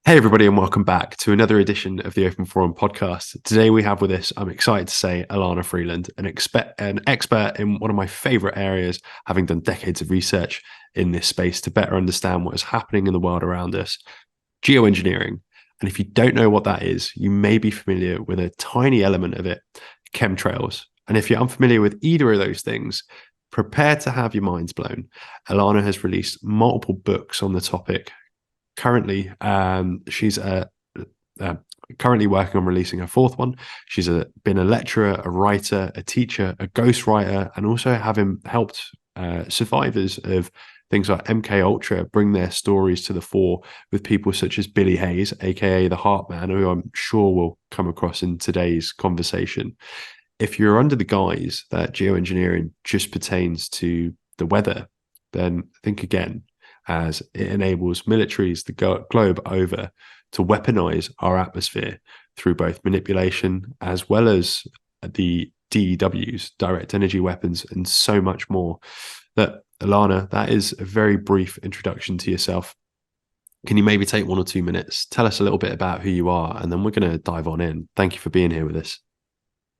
Hey, everybody, and welcome back to another edition of the Open Forum podcast. Today, we have with us, I'm excited to say, Elana Freeland, an expert in one of my favorite areas, having done decades of research in this space to better understand what is happening in the world around us, geoengineering. And if you don't know what that is, you may be familiar with a tiny element of it, chemtrails. And if you're unfamiliar with either of those things, prepare to have your minds blown. Elana has released multiple books on the topic. Currently, she's currently working on releasing her fourth one. She's been a lecturer, a writer, a teacher, a ghostwriter, and also having helped survivors of things like MK Ultra bring their stories to the fore with people such as Billy Hayes, aka the HAARP man, who I'm sure will come across in today's conversation. If you're under the guise that geoengineering just pertains to the weather, then think again, as it enables militaries the globe over to weaponize our atmosphere through both manipulation as well as the DEWs, direct energy weapons, and so much more. Elana, that is a very brief introduction to yourself. Can you maybe take 1 or 2 minutes, tell us a little bit about who you are, and then we're going to dive on in. Thank you for being here with us.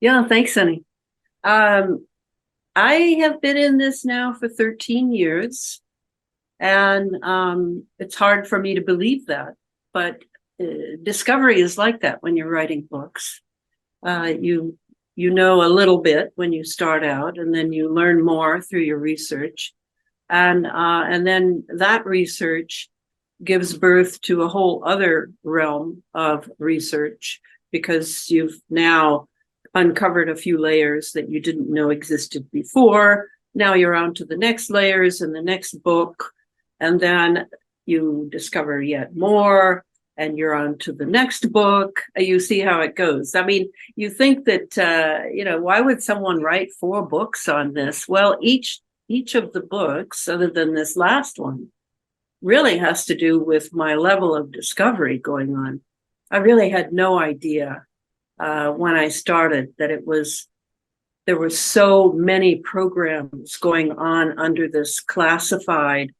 Yeah, thanks, Sonny. I have been in this now for 13 years. And it's hard for me to believe that, but discovery is like that when you're writing books. You know a little bit when you start out, and then you learn more through your research, and then that research gives birth to a whole other realm of research because you've now uncovered a few layers that you didn't know existed before. Now you're on to the next layers in the next book. And then you discover yet more, and you're on to the next book. You see how it goes. I mean, you think that, why would someone write 4 books on this? Well, each of the books, other than this last one, really has to do with my level of discovery going on. I really had no idea when I started that there were so many programs going on under this classified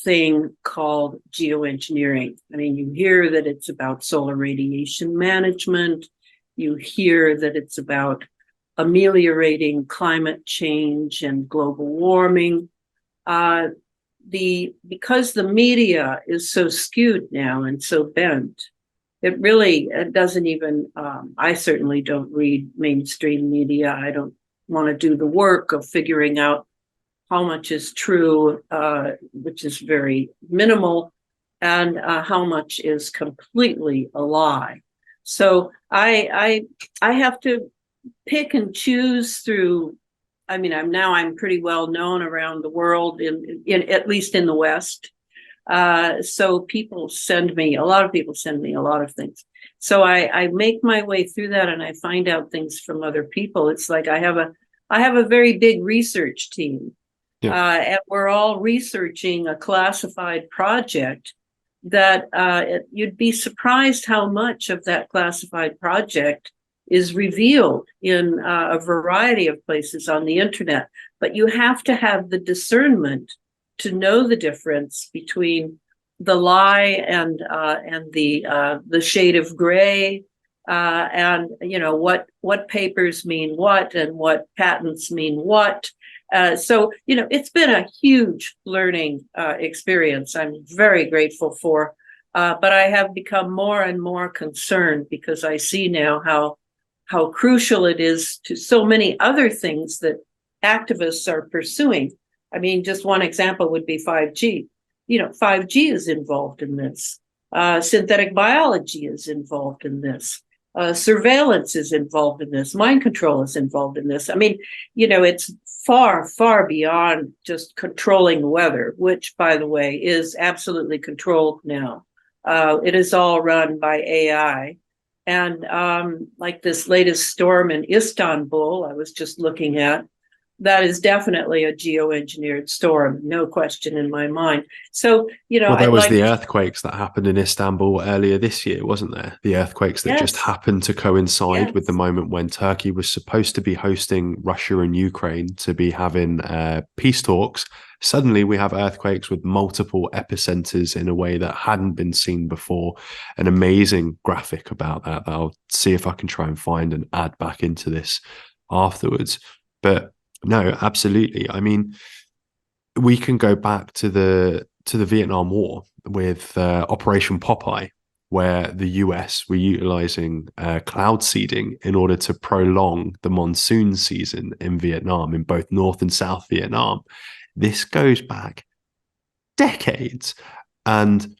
thing called geoengineering. I mean, you hear that it's about solar radiation management. You hear that it's about ameliorating climate change and global warming. Because the media is so skewed now and so bent, it doesn't even, I certainly don't read mainstream media. I don't want to do the work of figuring out how much is true, which is very minimal, and how much is completely a lie. So I have to pick and choose through. I mean, I'm pretty well known around the world, in at least in the West. So a lot of people send me a lot of things. So I make my way through that, and I find out things from other people. It's like I have a very big research team. Yeah. And we're all researching a classified project that you'd be surprised how much of that classified project is revealed in a variety of places on the internet. But you have to have the discernment to know the difference between the lie and the shade of gray, and what papers mean what and what patents mean what. So it's been a huge learning experience. I'm very grateful for, but I have become more and more concerned because I see now how crucial it is to so many other things that activists are pursuing. I mean, just one example would be 5G. 5G is involved in this. Synthetic biology is involved in this. Surveillance is involved in this. Mind control is involved in this. I mean, it's far, far beyond just controlling weather, which, by the way, is absolutely controlled now. It is all run by AI. And like this latest storm in Istanbul, I was just looking at, that is definitely a geoengineered storm, no question in my mind. So, Well, there I'd was like the to, earthquakes that happened in Istanbul earlier this year, wasn't there? The earthquakes that just yes, happened to coincide with the yes, moment when Turkey was supposed to be hosting Russia and Ukraine to be having peace talks. Suddenly, we have earthquakes with multiple epicenters in a way that hadn't been seen before. An amazing graphic about that I'll see if I can try and find and add back into this afterwards. But no, absolutely. I mean, we can go back to the Vietnam War with Operation Popeye, where the US were utilizing cloud seeding in order to prolong the monsoon season in Vietnam, in both North and South Vietnam. This goes back decades. And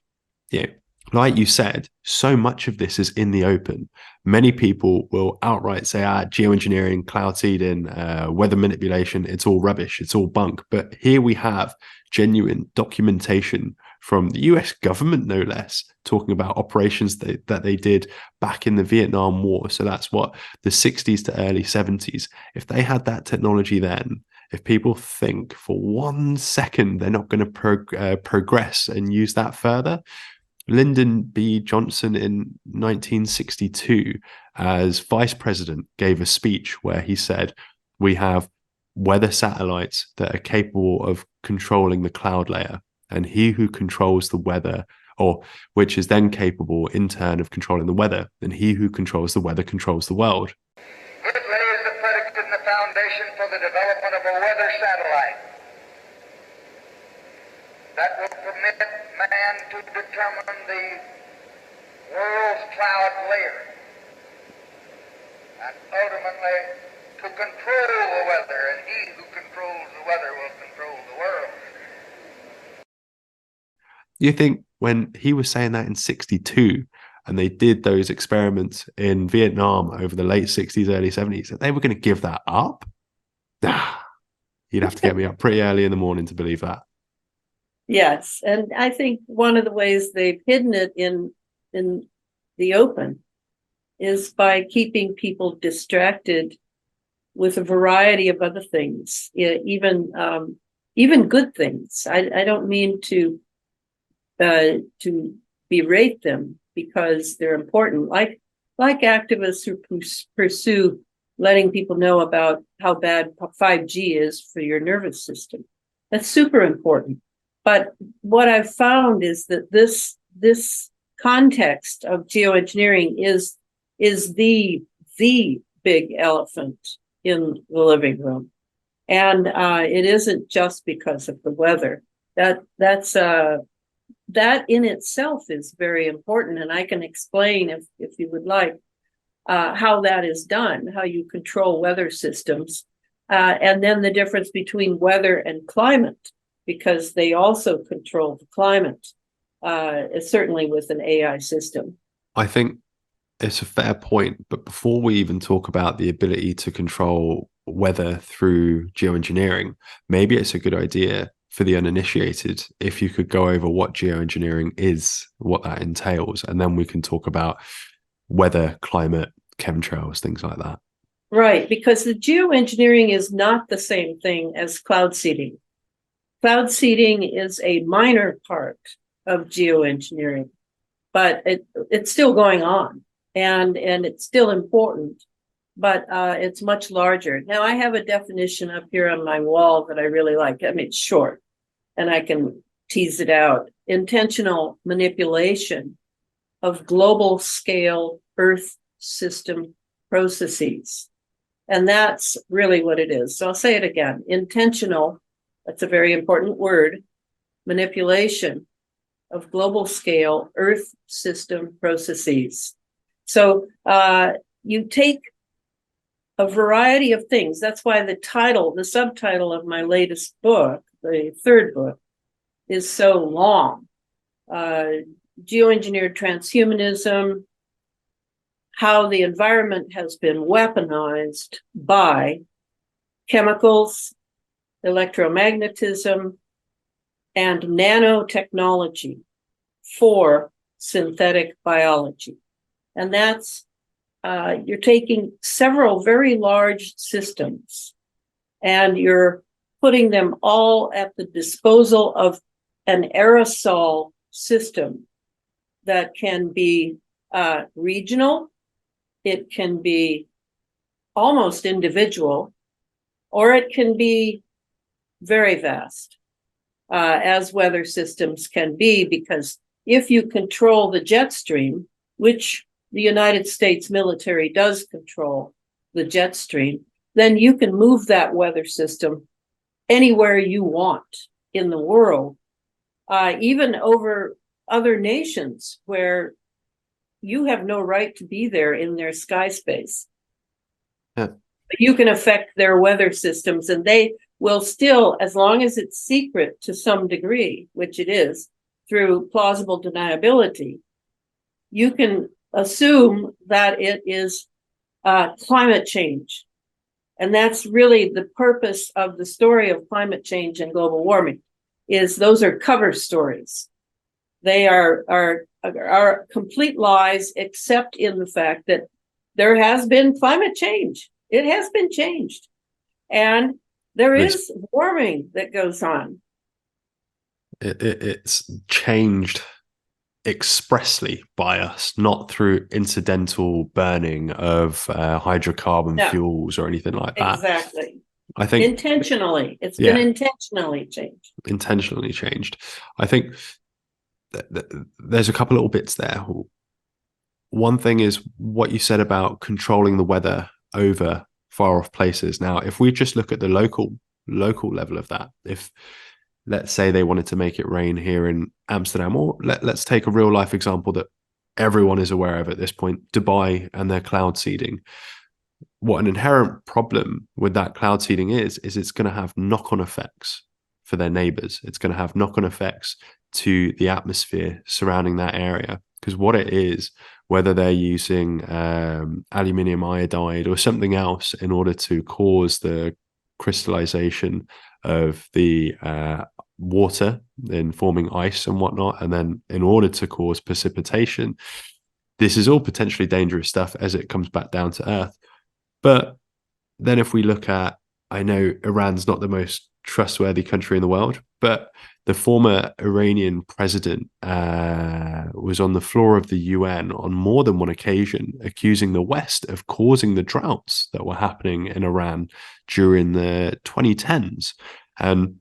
yeah, like you said, so much of this is in the open. Many people will outright say, geoengineering, cloud seeding, weather manipulation, it's all rubbish, it's all bunk. But here we have genuine documentation from the US government, no less, talking about operations that they did back in the Vietnam War. So that's what, the 60s to early 70s. If they had that technology then, if people think for 1 second they're not going to progress and use that further, Lyndon B. Johnson in 1962, as vice president, gave a speech where he said, we have weather satellites that are capable of controlling the cloud layer, and he who controls the weather, or which is then capable in turn of controlling the weather, and he who controls the weather controls the world. It lays the predicate and the foundation for the development of a weather satellite that will permit man to determine the world's cloud layer and ultimately to control the weather, and he who controls the weather will control the world. You think when he was saying that in 62 and they did those experiments in Vietnam over the late 60s, early 70s, that they were going to give that up? Nah, you'd have to get me up pretty early in the morning to believe that. yes. And I think one of the ways they've hidden it in the open is by keeping people distracted with a variety of other things, even good things. I don't mean to berate them because they're important, like activists who pursue letting people know about how bad 5G is for your nervous system. That's super important. But what I've found is that this context of geoengineering is the big elephant in the living room, and it isn't just because of the weather. That in itself is very important, and I can explain, if you would like, how that is done, how you control weather systems, and then the difference between weather and climate, because they also control the climate, certainly with an AI system. I think it's a fair point, but before we even talk about the ability to control weather through geoengineering, maybe it's a good idea for the uninitiated if you could go over what geoengineering is, what that entails, and then we can talk about weather, climate, chemtrails, things like that. Right, because the geoengineering is not the same thing as cloud seeding. Cloud seeding is a minor part of geoengineering, but it's still going on, and it's still important, but it's much larger. Now, I have a definition up here on my wall that I really like. I mean, it's short, and I can tease it out. Intentional manipulation of global scale Earth system processes. And that's really what it is. So I'll say it again. Intentional, that's a very important word, manipulation of global scale Earth system processes. So you take a variety of things. That's why the subtitle of my latest book, the third book, is so long. Geoengineered Transhumanism, how the environment has been weaponized by chemicals, electromagnetism, and nanotechnology for synthetic biology. And that's, you're taking several very large systems and you're putting them all at the disposal of an aerosol system that can be regional, it can be almost individual, or it can be very vast, as weather systems can be, because if you control the jet stream, which the United States military does control the jet stream, then you can move that weather system anywhere you want in the world, even over other nations where you have no right to be there in their sky space. Yeah. But you can affect their weather systems, and they will still, as long as it's secret to some degree, which it is, through plausible deniability, you can assume that it is climate change. And that's really the purpose of the story of climate change and global warming, is those are cover stories. They are complete lies, except in the fact that there has been climate change. It has been changed. And there is warming that goes on. It's changed expressly by us, not through incidental burning of hydrocarbon fuels or anything like that. Exactly. I think intentionally, it's been intentionally changed. Intentionally changed. I think there's a couple little bits there. One thing is what you said about controlling the weather over far off places. Now, if we just look at the local level of that, if let's say they wanted to make it rain here in Amsterdam, or let's take a real life example that everyone is aware of at this point, Dubai and their cloud seeding. What an inherent problem with that cloud seeding is it's going to have knock-on effects for their neighbors. It's going to have knock-on effects to the atmosphere surrounding that area. Because what it is, whether they're using aluminium iodide or something else in order to cause the crystallization of the water in forming ice and whatnot, and then in order to cause precipitation, this is all potentially dangerous stuff as it comes back down to earth. But then if we look at, I know Iran's not the most trustworthy country in the world, but the former Iranian president was on the floor of the UN on more than one occasion, accusing the West of causing the droughts that were happening in Iran during the 2010s. And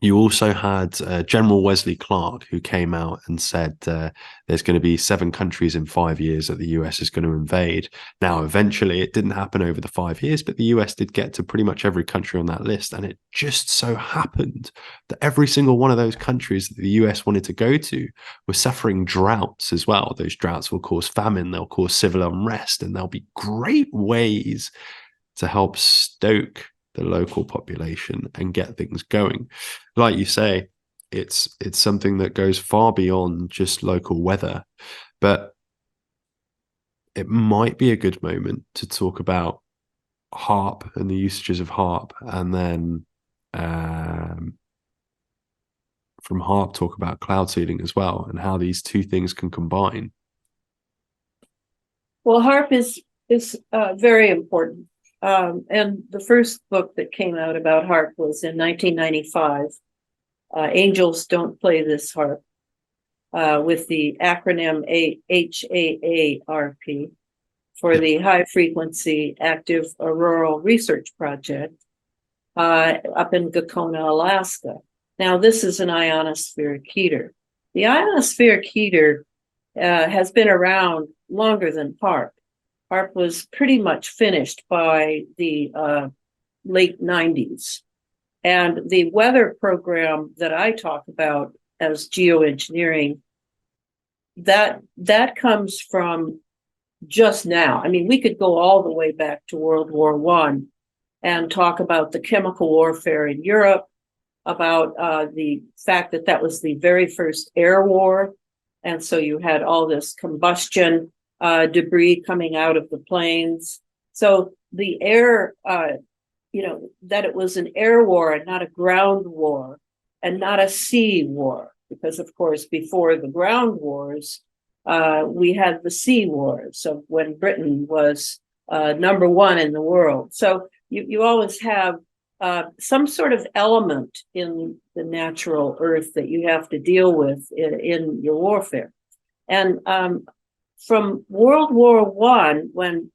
you also had General Wesley Clark, who came out and said there's going to be 7 countries in 5 years that the US is going to invade. Now, eventually, it didn't happen over the 5 years, but the US did get to pretty much every country on that list. And it just so happened that every single one of those countries that the US wanted to go to were suffering droughts as well. Those droughts will cause famine, they'll cause civil unrest, and there'll be great ways to help stoke the local population and get things going. Like you say, it's something that goes far beyond just local weather, but it might be a good moment to talk about HAARP and the usages of HAARP, and then from HAARP talk about cloud seeding as well, and how these two things can combine. Well, HAARP is very important. And the first book that came out about HAARP was in 1995. Angels Don't Play This HAARP, with the acronym HAARP for the High Frequency Active Auroral Research Project up in Gakona, Alaska. Now, this is an ionospheric heater. The ionospheric heater has been around longer than HAARP. HAARP was pretty much finished by the late 90s. And the weather program that I talk about as geoengineering, that comes from just now. I mean, we could go all the way back to World War I and talk about the chemical warfare in Europe, about the fact that that was the very first air war. And so you had all this combustion debris coming out of the planes. So the air, that it was an air war and not a ground war and not a sea war, because of course, before the ground wars, we had the sea wars of when Britain was #1 in the world. So you always have some sort of element in the natural earth that you have to deal with in your warfare. And from World War I, when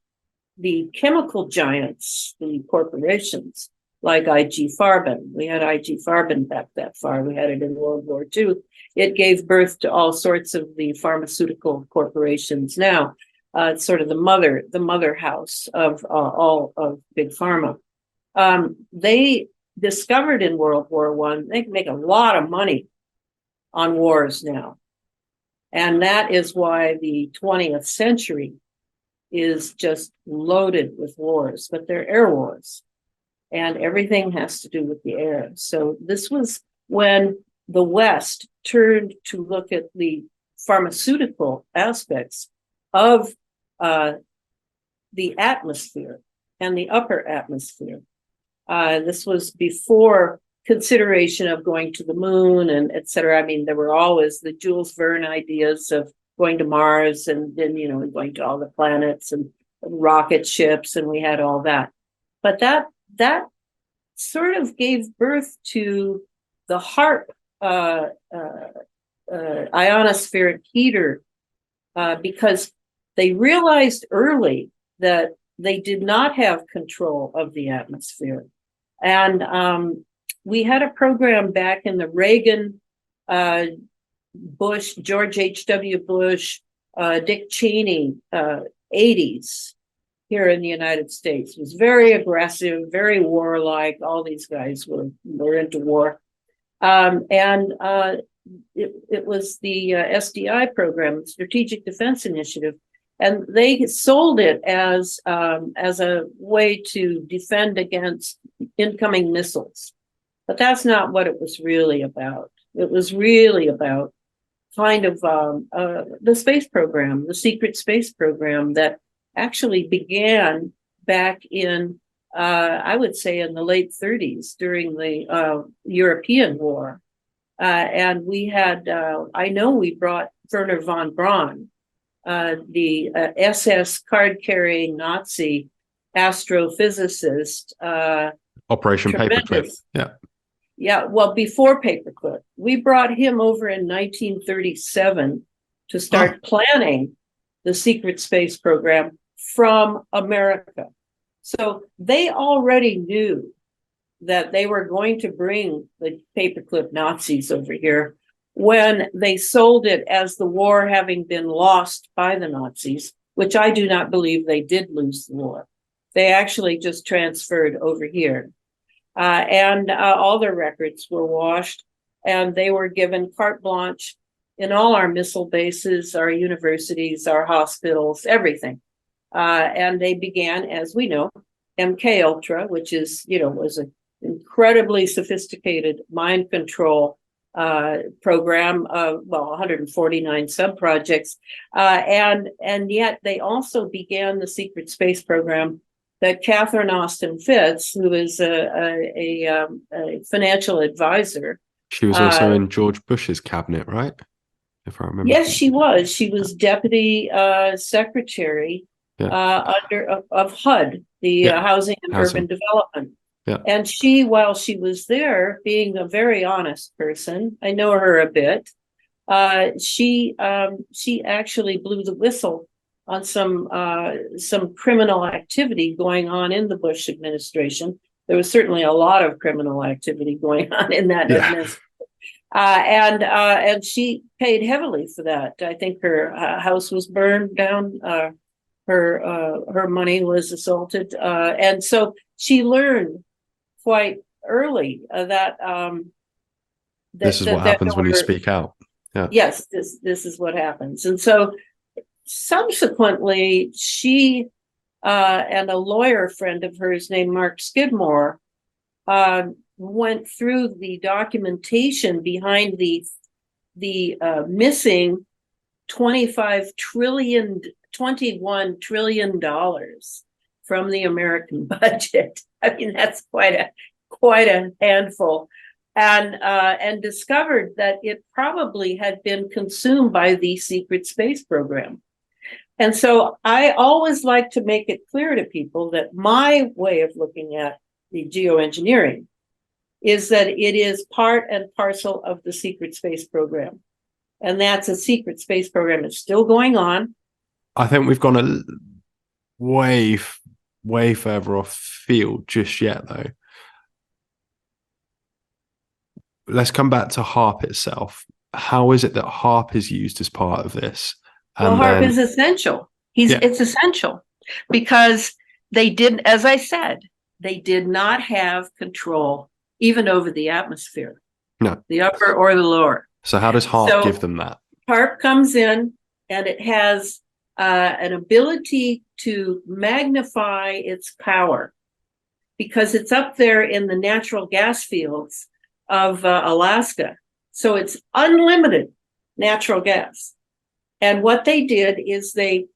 the chemical giants, the corporations like IG Farben, we had IG Farben back that far, we had it in World War II, it gave birth to all sorts of the pharmaceutical corporations now. It's sort of the mother house of all of big pharma. They discovered in World War I, they can make a lot of money on wars now. And that is why the 20th century is just loaded with wars, but they're air wars. And everything has to do with the air. So this was when the West turned to look at the pharmaceutical aspects of the atmosphere and the upper atmosphere. This was before consideration of going to the moon and et cetera. I mean, there were always the Jules Verne ideas of going to Mars and then, going to all the planets and rocket ships, and we had all that. But that sort of gave birth to the HAARP ionospheric heater, because they realized early that they did not have control of the atmosphere. And we had a program back in the Reagan, Bush, George H.W. Bush, Dick Cheney, 80s here in the United States. It was very aggressive, very warlike. All these guys were into war. It was the SDI program, Strategic Defense Initiative, and they sold it as a way to defend against incoming missiles. But that's not what it was really about. It was really about kind of the space program, the secret space program that actually began back in, I would say, in the late 30s during the European War. And we had, I know we brought Werner von Braun, the SS card-carrying Nazi astrophysicist. Operation Paperclip. Yeah. Yeah, well, before Paperclip. We brought him over in 1937 to start planning the secret space program from America. So they already knew that they were going to bring the Paperclip Nazis over here when they sold it as the war having been lost by the Nazis, which I do not believe they did lose the war. They actually just transferred over here. And all their records were washed, and they were given carte blanche in all our missile bases, our universities, our hospitals, everything. And they began, as we know, MK Ultra, which is, was an incredibly sophisticated mind control program of 149 sub-projects. And yet they also began the secret space program that Catherine Austin Fitts, who is a financial advisor. She was also in George Bush's cabinet, right? If I remember. Yes, she was. She was deputy secretary of HUD, the Housing and Urban Development. Yeah. And she, while she was there, being a very honest person, I know her a bit, she actually blew the whistle on some criminal activity going on in the Bush administration. There was certainly a lot of criminal activity going on in that administration. And she paid heavily for that. I think her house was burned down. Her money was assaulted. And so she learned quite early that this is what happens when you speak out. Yeah. Yes, this is what happens. And so subsequently, she and a lawyer friend of hers named Mark Skidmore went through the documentation behind the missing $21 trillion from the American budget. I mean, that's quite a handful. And discovered that it probably had been consumed by the secret space program. And so I always like to make it clear to people that my way of looking at the geoengineering, is that it is part and parcel of the secret space program. And that's a secret space program. It's still going on. I think we've gone a way further off field just yet, though. Let's come back to HAARP itself. How is it that HAARP is used as part of this? Well, HAARP is essential. It's essential because they didn't, as I said, they did not have control even over the atmosphere. No. The upper or the lower. So how does HAARP give them that? HAARP comes in and it has an ability to magnify its power because it's up there in the natural gas fields of Alaska. So it's unlimited natural gas. And what they did is they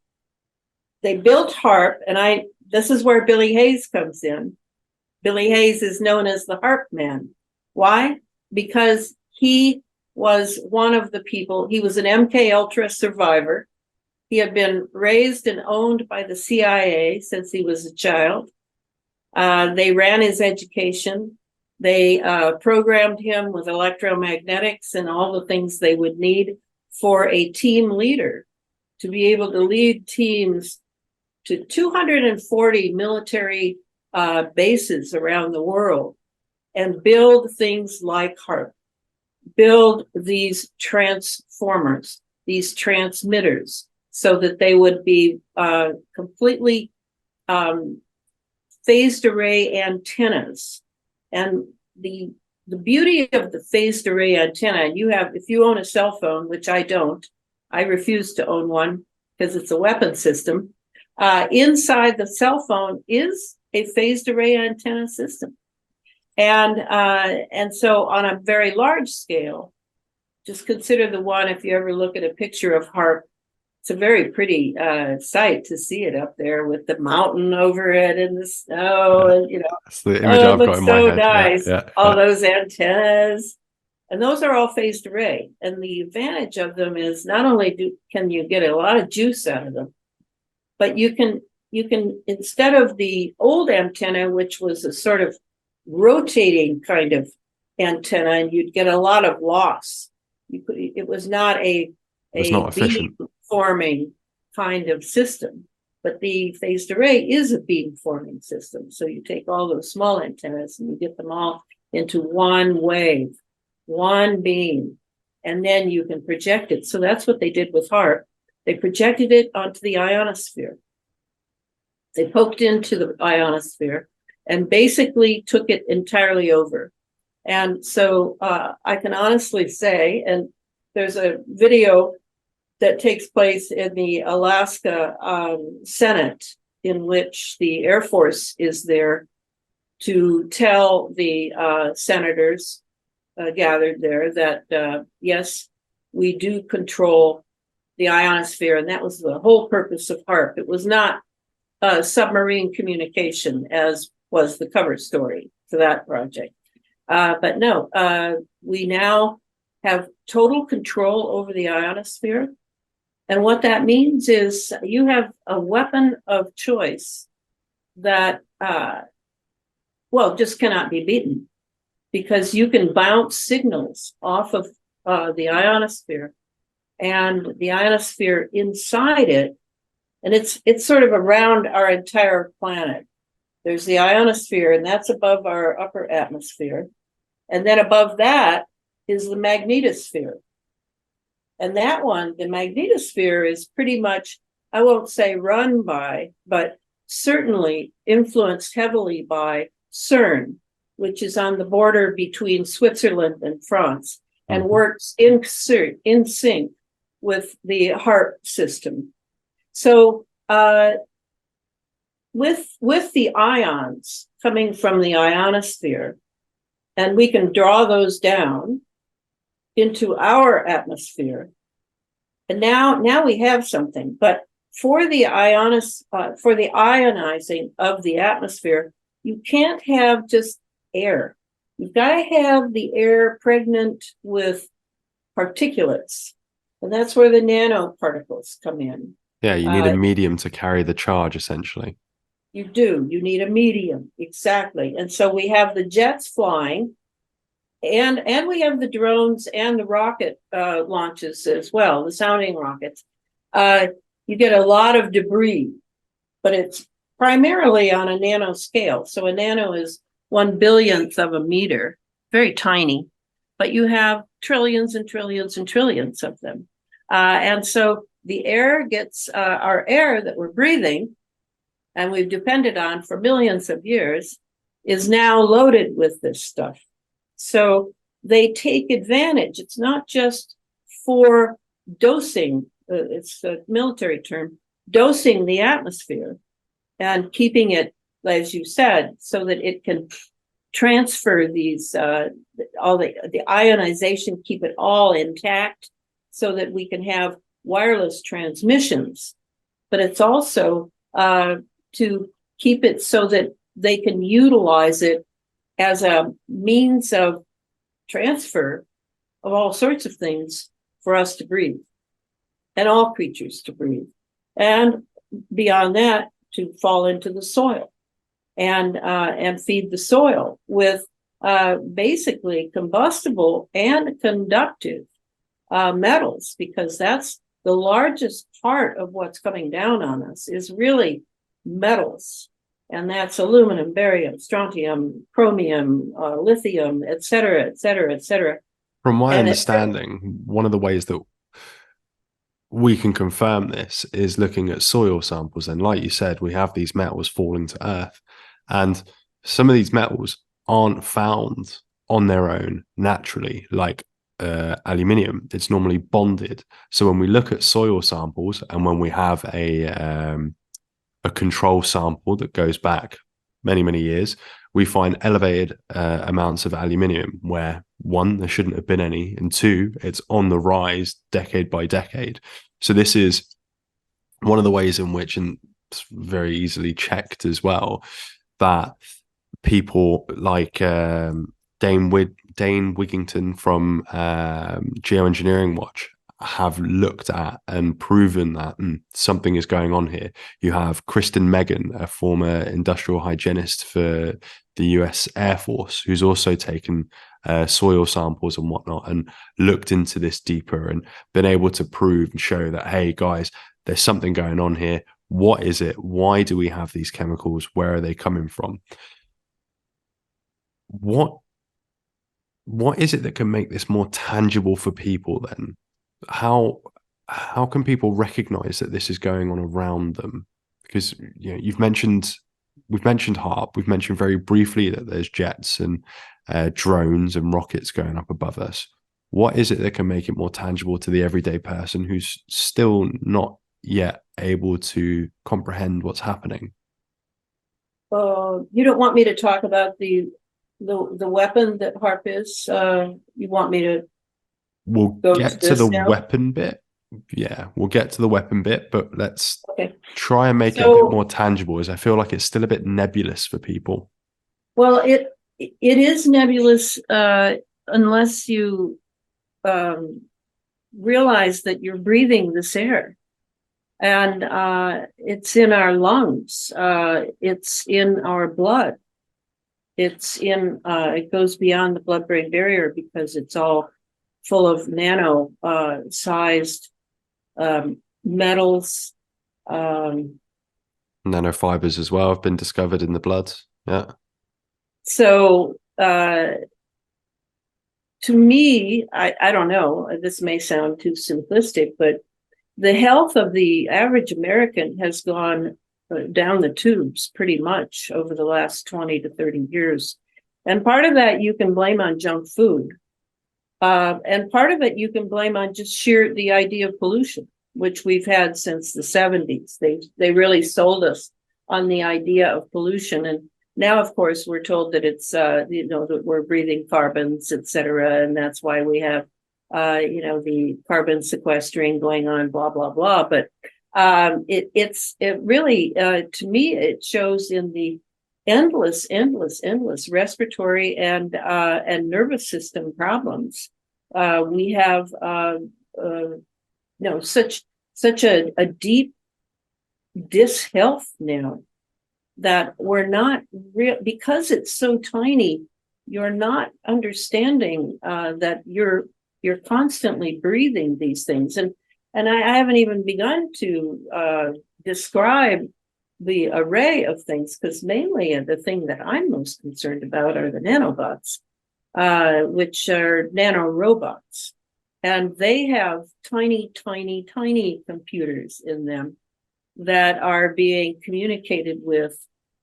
built HAARP, and this is where Billy Hayes comes in. Billy Hayes is known as the HAARP man. Why? Because he was one of the people, he was an MK Ultra survivor. He had been raised and owned by the CIA since he was a child. They ran his education. They programmed him with electromagnetics and all the things they would need for a team leader to be able to lead teams to 240 military bases around the world and build things like HAARP, build these transformers, these transmitters, so that they would be completely phased array antennas. And the beauty of the phased array antenna, and if you own a cell phone, which I don't, I refuse to own one because it's a weapon system. Inside the cell phone is a phased array antenna system. And so on a very large scale, just consider the one, if you ever look at a picture of HAARP, it's a very pretty sight to see it up there with the mountain over it and the snow, and that's the image I've got in my head. Nice. All those antennas, and those are all phased array. And the advantage of them is not only can you get a lot of juice out of them, but you can instead of the old antenna, which was a sort of rotating kind of antenna, and you'd get a lot of loss. It was not efficient forming kind of system, but the phased array is a beam forming system. So you take all those small antennas and you get them all into one wave, one beam, and then you can project it. So that's what they did with HAARP. They projected it onto the ionosphere. They poked into the ionosphere and basically took it entirely over. And so I can honestly say, and there's a video that takes place in the Alaska Senate, in which the Air Force is there to tell the senators gathered there that, yes, we do control the ionosphere. And that was the whole purpose of HAARP. It was not submarine communication, as was the cover story for that project. But no, we now have total control over the ionosphere. And what that means is you have a weapon of choice that, just cannot be beaten, because you can bounce signals off of the ionosphere, and the ionosphere inside it, and it's sort of around our entire planet. There's the ionosphere, and that's above our upper atmosphere. And then above that is the magnetosphere. And that one, the magnetosphere, is pretty much, I won't say run by, but certainly influenced heavily by CERN, which is on the border between Switzerland and France, and works in sync with the HAARP system. So with the ions coming from the ionosphere, and we can draw those down into our atmosphere. And now we have something. But for the ionizing of the atmosphere, you can't have just air. You've got to have the air pregnant with particulates. And that's where the nanoparticles come in. Yeah, you need a medium to carry the charge, essentially. You do. You need a medium. Exactly. And so we have the jets flying, and we have the drones and the rocket launches as well, the sounding rockets. You get a lot of debris, but it's primarily on a nano scale. So a nano is 1/1000th of a meter, very tiny, but you have trillions and trillions and trillions of them. And so the air gets, our air that we're breathing, and we've depended on for millions of years, is now loaded with this stuff. So they take advantage. It's not just for dosing, it's a military term, dosing the atmosphere and keeping it, as you said, so that it can transfer these, all the ionization, keep it all intact so that we can have wireless transmissions. But it's also to keep it so that they can utilize it as a means of transfer of all sorts of things for us to breathe, and all creatures to breathe. And beyond that, to fall into the soil and feed the soil with basically combustible and conductive metals, because that's the largest part of what's coming down on us is really metals. And that's aluminum, barium, strontium, chromium, lithium, et cetera, et cetera, et cetera. From my understanding, one of the ways that we can confirm this is looking at soil samples. And like you said, we have these metals falling to earth. And some of these metals aren't found on their own naturally, like aluminium. It's normally bonded. So when we look at soil samples, and when we have a control sample that goes back many, many years, we find elevated amounts of aluminium where, one, there shouldn't have been any, and two, it's on the rise decade by decade. So this is one of the ways in which, and it's very easily checked as well, that people like Dane Wiggington from Geoengineering Watch have looked at and proven that something is going on here. You have Kristen Meghan, a former industrial hygienist for the US Air Force, who's also taken soil samples and whatnot and looked into this deeper and been able to prove and show that, hey guys, there's something going on here. What is it? Why do we have these chemicals? Where are they coming from? What is it that can make this more tangible for people then? How can people recognize that this is going on around them? Because we've mentioned HAARP. We've mentioned very briefly that there's jets and drones and rockets going up above us. What is it that can make it more tangible to the everyday person who's still not yet able to comprehend what's happening? You don't want me to talk about the weapon that HAARP is? You want me to? We'll get to the weapon bit. Yeah, we'll get to the weapon bit, but let's try and make it a bit more tangible, as I feel like it's still a bit nebulous for people. Well, it is nebulous unless you realize that you're breathing this air. And it's in our lungs. It's in our blood. It's in, it goes beyond the blood-brain barrier because it's all full of nano sized metals. Nanofibers as well have been discovered in the blood. Yeah. So to me, I don't know, this may sound too simplistic, but the health of the average American has gone down the tubes pretty much over the last 20 to 30 years. And part of that you can blame on junk food. And part of it you can blame on just the idea of pollution, which we've had since the 70s. They really sold us on the idea of pollution. And now, of course, we're told that it's, that we're breathing carbons, et cetera. And that's why we have, the carbon sequestering going on, blah, blah, blah. But it really, to me, it shows in the endless respiratory and nervous system problems. We have such a deep dishealth now that we're not real, because it's so tiny, you're not understanding that you're constantly breathing these things. And I haven't even begun to describe the array of things, because mainly the thing that I'm most concerned about are the nanobots, which are nanorobots. And they have tiny, tiny, tiny computers in them that are being communicated with.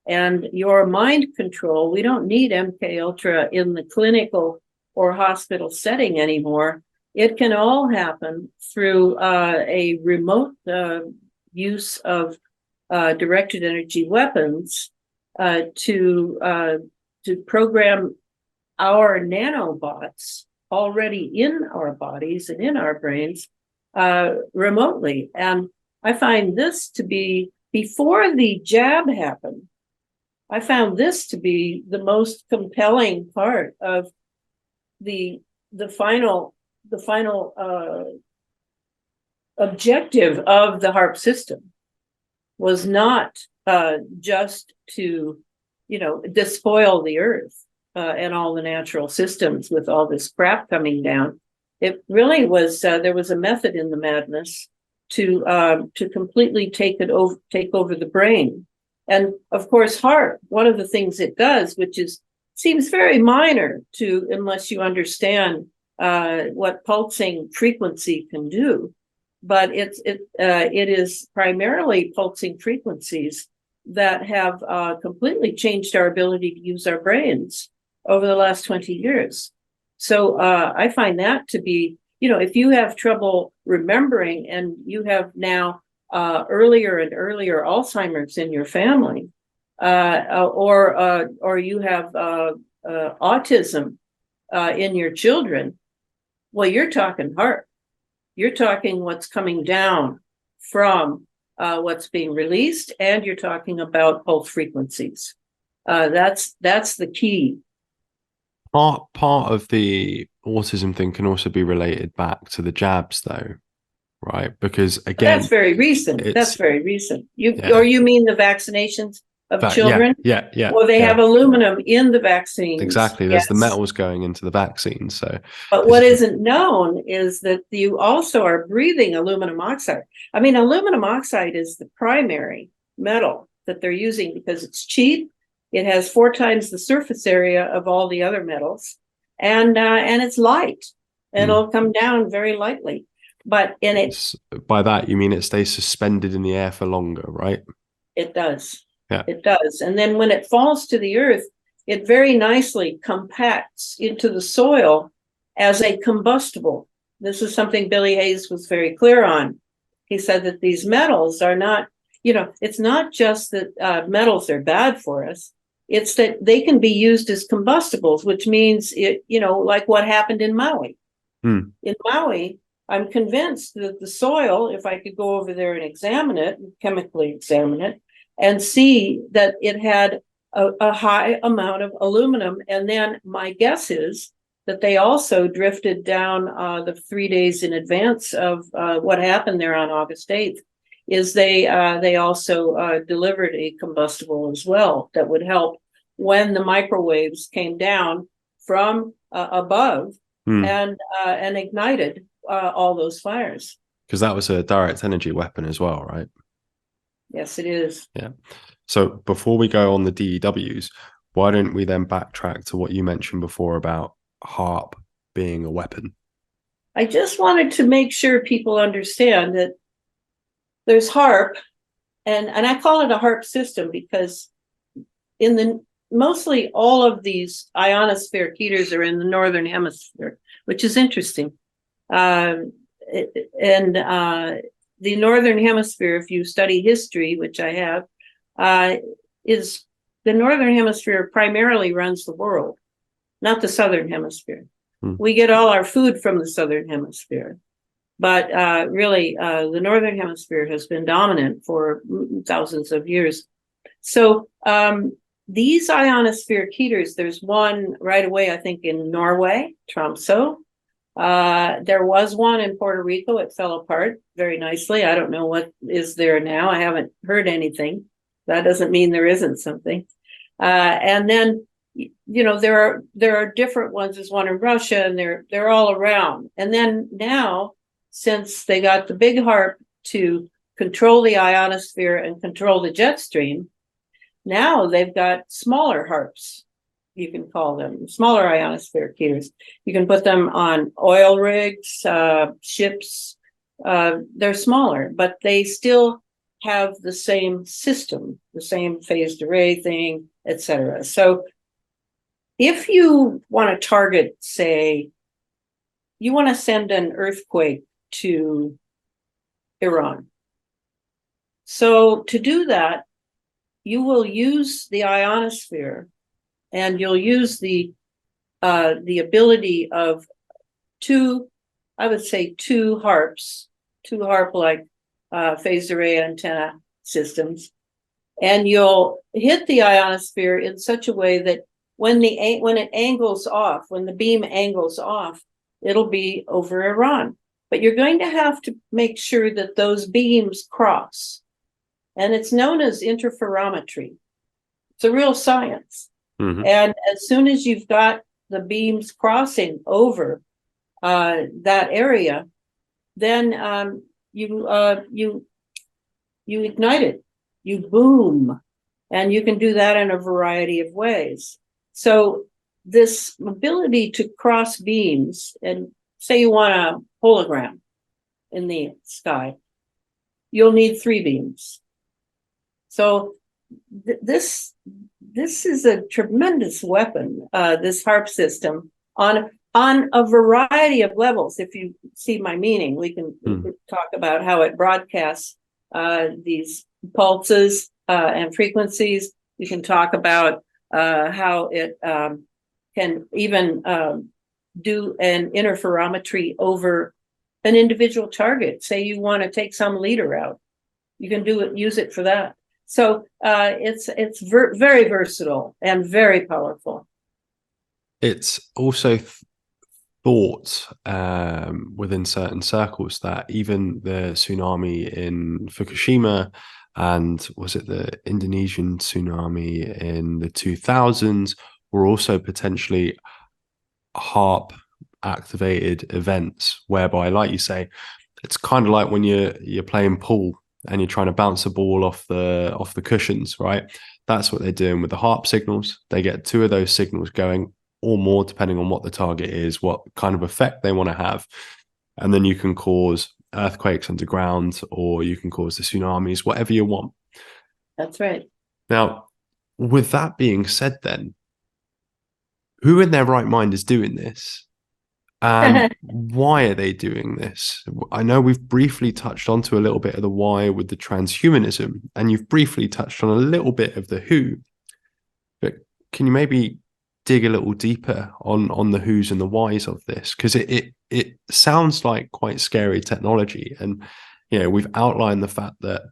And your mind control, we don't need MK Ultra in the clinical or hospital setting anymore. It can all happen through a remote use of directed energy weapons to program our nanobots already in our bodies and in our brains remotely. And I find this to be, before the jab happened, I found this to be the most compelling part of the final objective of the HAARP system, was not just to, despoil the earth and all the natural systems with all this crap coming down. It really was, there was a method in the madness to completely take over the brain. And of course, HAARP, one of the things it does, which seems very minor unless you understand what pulsing frequency can do, but it is primarily pulsing frequencies that have completely changed our ability to use our brains over the last 20 years. So I find that to be, if you have trouble remembering and you have now earlier and earlier Alzheimer's in your family, or you have autism in your children, well, you're talking HAARP. You're talking what's coming down from what's being released, and you're talking about pulse frequencies. That's the key. Part of the autism thing can also be related back to the jabs, though, right? Because again, that's very recent. That's very recent. Or you mean the vaccinations of children? Yeah. Well, they have aluminum in the vaccines. Exactly. There's the metals going into the vaccine. So, but what isn't known is that you also are breathing aluminum oxide. I mean, aluminum oxide is the primary metal that they're using because it's cheap. It has 4 times the surface area of all the other metals, and it's light. It'll come down very lightly. But by that you mean it stays suspended in the air for longer, right? It does. Yeah, it does. And then when it falls to the earth, it very nicely compacts into the soil as a combustible. This is something Billy Hayes was very clear on. He said that these metals are not, it's not just that metals are bad for us. It's that they can be used as combustibles, which means, like what happened in Maui. In Maui, I'm convinced that the soil, if I could go over there and examine it, chemically examine it, and see that it had a high amount of aluminum. And then my guess is that they also drifted down the 3 days in advance of what happened there on August 8th, is they also delivered a combustible as well that would help when the microwaves came down from above and ignited all those fires. Because that was a direct energy weapon as well, right? Yes, it is. Yeah. So before we go on the DEWs, why don't we then backtrack to what you mentioned before about HAARP being a weapon? I just wanted to make sure people understand that there's HAARP, and I call it a HAARP system because mostly all of these ionosphere heaters are in the northern hemisphere, which is interesting. The northern hemisphere, if you study history, which I have, is the northern hemisphere primarily runs the world, not the southern hemisphere. We get all our food from the southern hemisphere, but really the northern hemisphere has been dominant for thousands of years. So these ionospheric heaters, there's one right away, I think, in Norway, Tromsø. There was one in Puerto Rico. It fell apart very nicely. I don't know what is there now. I haven't heard anything. that doesn't mean there isn't something. And then, there are different ones. There's one in Russia, and they're all around. And then now, since they got the big HAARP to control the ionosphere and control the jet stream, now they've got smaller HAARPs. You can call them smaller ionosphere keyers. You can put them on oil rigs, ships. They're smaller, but they still have the same system, the same phased array thing, etc. So if you want to target, say, you want to send an earthquake to Iran. So to do that, you will use the ionosphere, and you'll use the ability of two HAARPs, two HAARP-like phased array antenna systems, and you'll hit the ionosphere in such a way that when it angles off, when the beam angles off, it'll be over Iran. But you're going to have to make sure that those beams cross. And it's known as interferometry. It's a real science. Mm-hmm. And as soon as you've got the beams crossing over that area, then you ignite it, you boom, and you can do that in a variety of ways. So this ability to cross beams, and say you want a hologram in the sky, you'll need 3 beams. So this is a tremendous weapon, this HAARP system, on a variety of levels. If you see my meaning, we can talk about how it broadcasts these pulses and frequencies. We can talk about how it can even do an interferometry over an individual target. Say you want to take some leader out, you can use it for that. So it's very versatile and very powerful. It's also thought within certain circles that even the tsunami in Fukushima, and was it the Indonesian tsunami in the 2000s, were also potentially HAARP activated events, whereby, like you say, it's kind of like when you're playing pool and you're trying to bounce a ball off the cushions, right? That's what they're doing with the HAARP signals. They get 2 of those signals going, or more, depending on what the target is, what kind of effect they want to have. And then you can cause earthquakes underground, or you can cause the tsunamis, whatever you want. That's right. Now, with that being said, then, who in their right mind is doing this? And why are they doing this? I know we've briefly touched onto a little bit of the why with the transhumanism, and you've briefly touched on a little bit of the who. But can you maybe dig a little deeper on the who's and the whys of this? Because it sounds like quite scary technology. And, we've outlined the fact that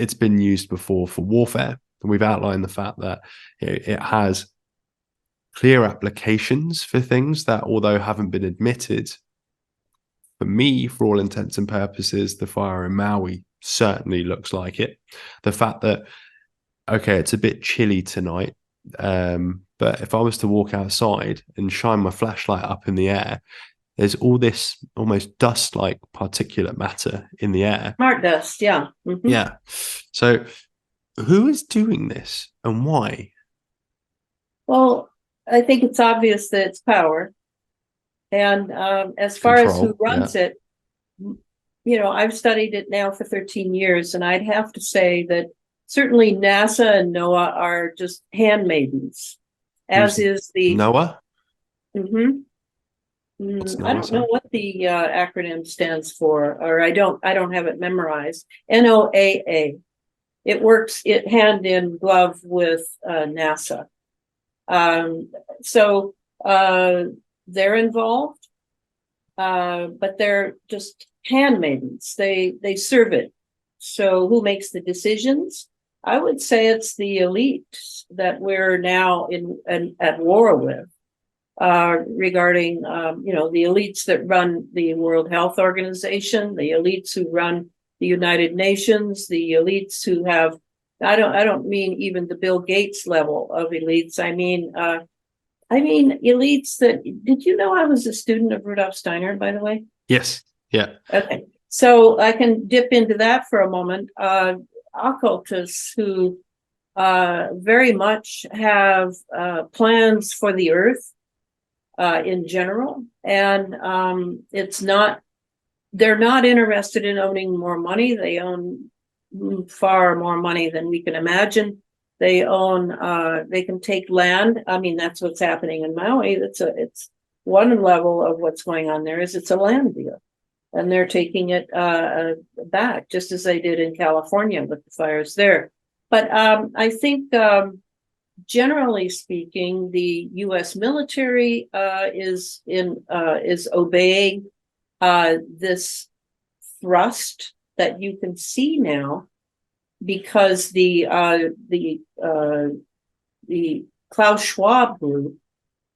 it's been used before for warfare. And we've outlined the fact that it has clear applications for things that, although haven't been admitted, for me, for all intents and purposes, the fire in Maui certainly looks like it. The fact that, okay, it's a bit chilly tonight, but if I was to walk outside and shine my flashlight up in the air, there's all this almost dust-like particulate matter in the air. Smart dust, yeah. Mm-hmm. Yeah. So who is doing this and why? Well, I think it's obvious that it's power. And as far as who runs it, I've studied it now for 13 years, and I'd have to say that certainly NASA and NOAA are just handmaidens, as is the NOAA. Mm-hmm. I don't know what the acronym stands for, or I don't have it memorized. NOAA. It works hand in glove with NASA. So they're involved, but they're just handmaidens. They serve it. So who makes the decisions? I would say it's the elite that we're now at war with, regarding the elites that run the World Health Organization, the elites who run the United Nations, the elites who have I don't mean even the Bill Gates level of elites. I mean elites that, did you know I was a student of Rudolf Steiner, by the way? Yes. Yeah. Okay. So I can dip into that for a moment. Occultists who very much have plans for the earth in general. And they're not interested in owning more money. They own far more money than we can imagine. They can take land. I mean, that's what's happening in Maui. It's one level of what's going on there is it's a land deal. And they're taking it back, just as they did in California with the fires there. But I think, generally speaking, the U.S. military is obeying this thrust that you can see now, because the Klaus Schwab group,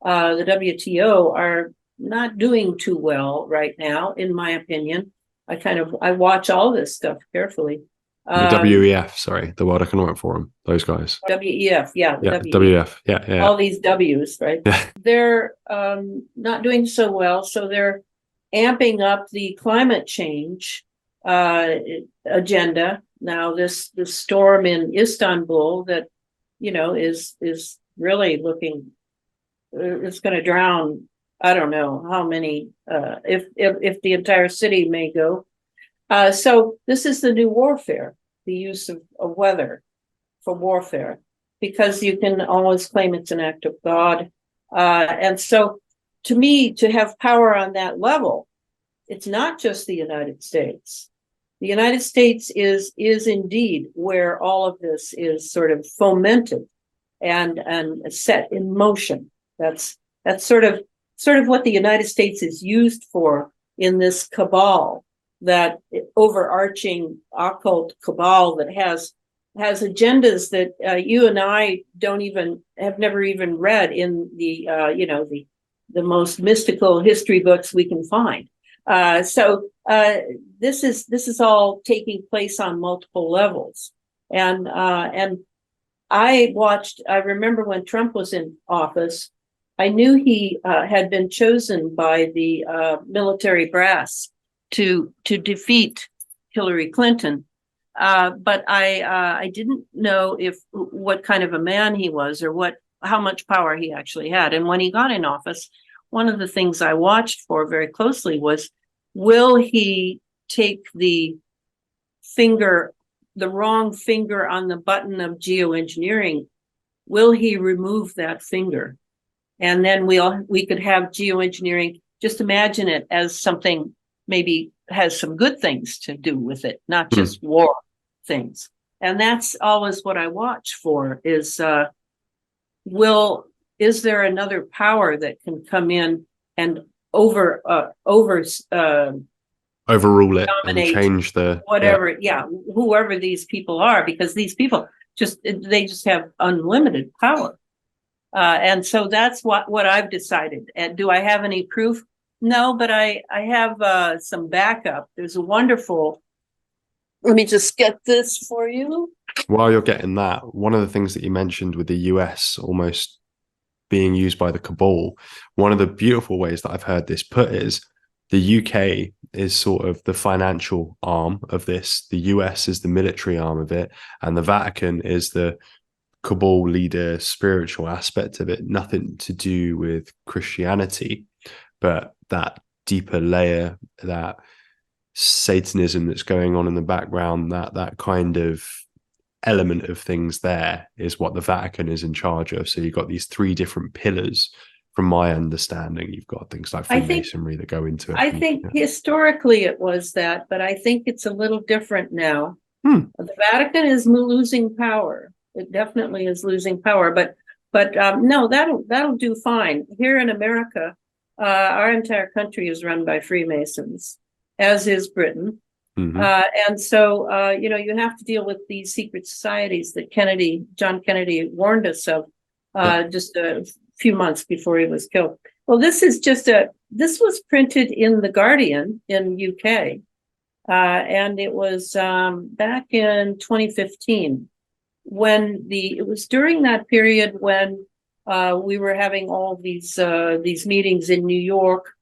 the WTO, are not doing too well right now, in my opinion. I watch all this stuff carefully. The WEF, sorry, the World Economic Forum, those guys. WEF, yeah. WEF, yeah. All these W's, right? Yeah. They're not doing so well, so they're amping up the climate change agenda. Now, this storm in Istanbul that, is really looking, it's going to drown, I don't know how many, if the entire city may go. So this is the new warfare, the use of weather for warfare, because you can always claim it's an act of God. And so to me, to have power on that level, it's not just the United States. The United States is indeed where all of this is sort of fomented and set in motion. That's sort of what the United States is used for in this cabal, that overarching occult cabal that has agendas that you and I have never even read in the most mystical history books we can find. So this is all taking place on multiple levels, and I remember when Trump was in office, I knew he had been chosen by the military brass to defeat Hillary Clinton, but I didn't know what kind of a man he was, or how much power he actually had. And when he got in office, one of the things I watched for very closely was, will he take the wrong finger on the button of geoengineering? Will he remove that finger? And then we could have geoengineering. Just imagine it as something maybe has some good things to do with it, not just war things. And that's always what I watch for is is there another power that can come in and overrule it and change the whatever, whoever these people are, because these people just have unlimited power. And so that's what I've decided. And do I have any proof? No, but I have some backup. There's a wonderful, let me just get this for you. While you're getting that, one of the things that you mentioned with the US almost being used by the cabal, one of the beautiful ways that I've heard this put is the UK is sort of the financial arm of this, the US is the military arm of it, and the Vatican is the cabal leader, spiritual aspect of it. Nothing to do with Christianity, but that deeper layer, that Satanism that's going on in the background, that kind of element of things there is what the Vatican is in charge of. So you've got these three different pillars, from my understanding. You've got things like Freemasonry that go into it. I think historically it was that, but I think it's a little different now. The Vatican is losing power. It definitely is losing power, but no, that'll do fine. Here in America, our entire country is run by Freemasons, as is Britain. And so, you have to deal with these secret societies that John Kennedy warned us of just a few months before he was killed. Well, this was printed in The Guardian in UK, and it was back in 2015. it was during that period when we were having all these meetings in New York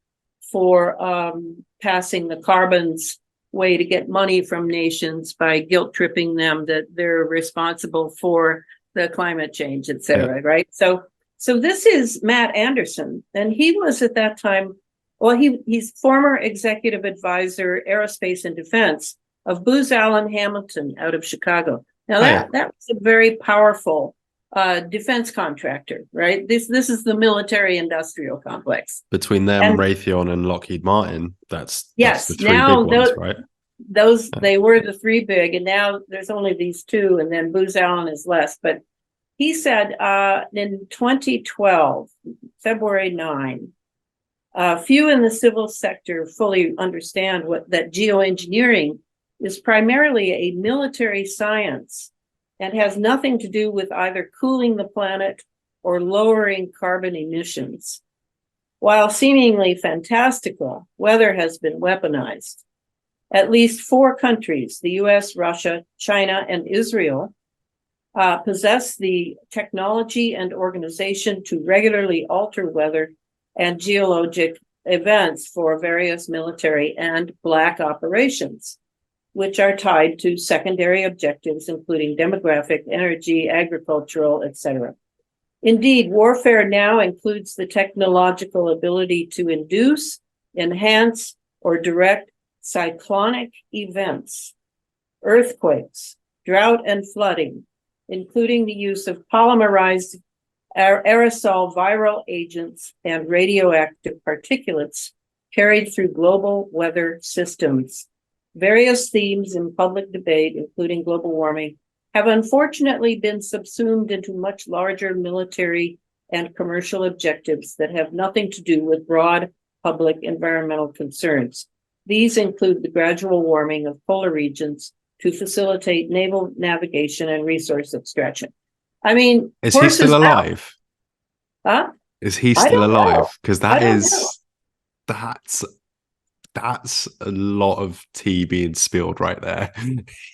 for passing the carbon's way to get money from nations by guilt tripping them that they're responsible for the climate change, et cetera, right? So this is Matt Anderson, and he was at that time, well, he's former executive advisor, aerospace and defense of Booz Allen Hamilton out of Chicago. Now that was a very powerful defense contractor, right? This is the military industrial complex. Between them, and Raytheon and Lockheed Martin, that's the three now big ones, right? They were the three big, and now there's only these two, and then Booz Allen is less. But he said in 2012, February 9, few in the civil sector fully understand that geoengineering is primarily a military science and has nothing to do with either cooling the planet or lowering carbon emissions. While seemingly fantastical, weather has been weaponized. At least 4 countries, the US, Russia, China, and Israel, possess the technology and organization to regularly alter weather and geologic events for various military and black operations, which are tied to secondary objectives, including demographic, energy, agricultural, etc. Indeed, warfare now includes the technological ability to induce, enhance, or direct cyclonic events, earthquakes, drought, and flooding, including the use of polymerized aerosol viral agents and radioactive particulates carried through global weather systems. Various themes in public debate, including global warming, have unfortunately been subsumed into much larger military and commercial objectives that have nothing to do with broad public environmental concerns. These include the gradual warming of polar regions to facilitate naval navigation and resource extraction. I mean, is he still alive? Huh? Is he still alive? Because that's a lot of tea being spilled right there.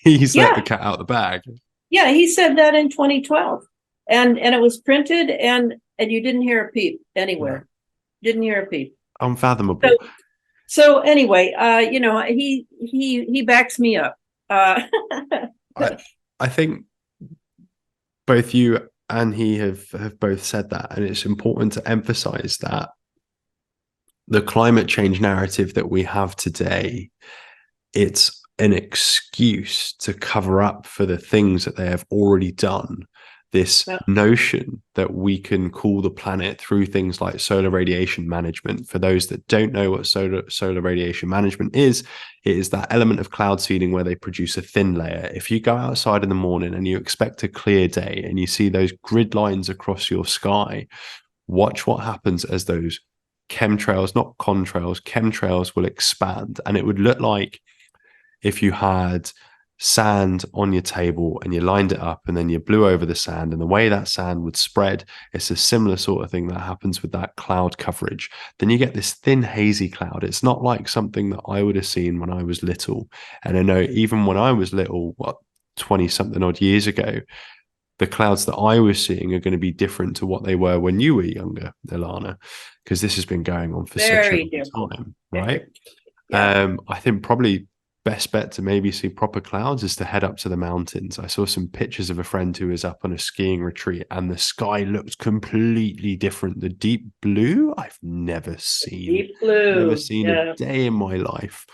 He's let the cat out the bag. Yeah, he said that in 2012, and it was printed, and you didn't hear a peep anywhere. Didn't hear a peep. Unfathomable. So anyway, he backs me up. I think both you and he have both said that, and it's important to emphasize that the climate change narrative that we have today, it's an excuse to cover up for the things that they have already done. This notion that we can cool the planet through things like solar radiation management. For those that don't know what solar radiation management is, it is that element of cloud seeding where they produce a thin layer. If you go outside in the morning and you expect a clear day and you see those grid lines across your sky, watch what happens as those chemtrails, not contrails, chemtrails will expand. And it would look like if you had sand on your table and you lined it up and then you blew over the sand, and the way that sand would spread, it's a similar sort of thing that happens with that cloud coverage. Then you get this thin hazy cloud. It's not like something that I would have seen when I was little. And I know even when I was little, 20 something odd years ago, the clouds that I was seeing are going to be different to what they were when you were younger, Elana, because this has been going on for such a long time, right? I think probably best bet to maybe see proper clouds is to head up to the mountains. I saw some pictures of a friend who was up on a skiing retreat, and the sky looked completely different. The deep blue, I've never seen. Deep blue. Never seen a day in my life.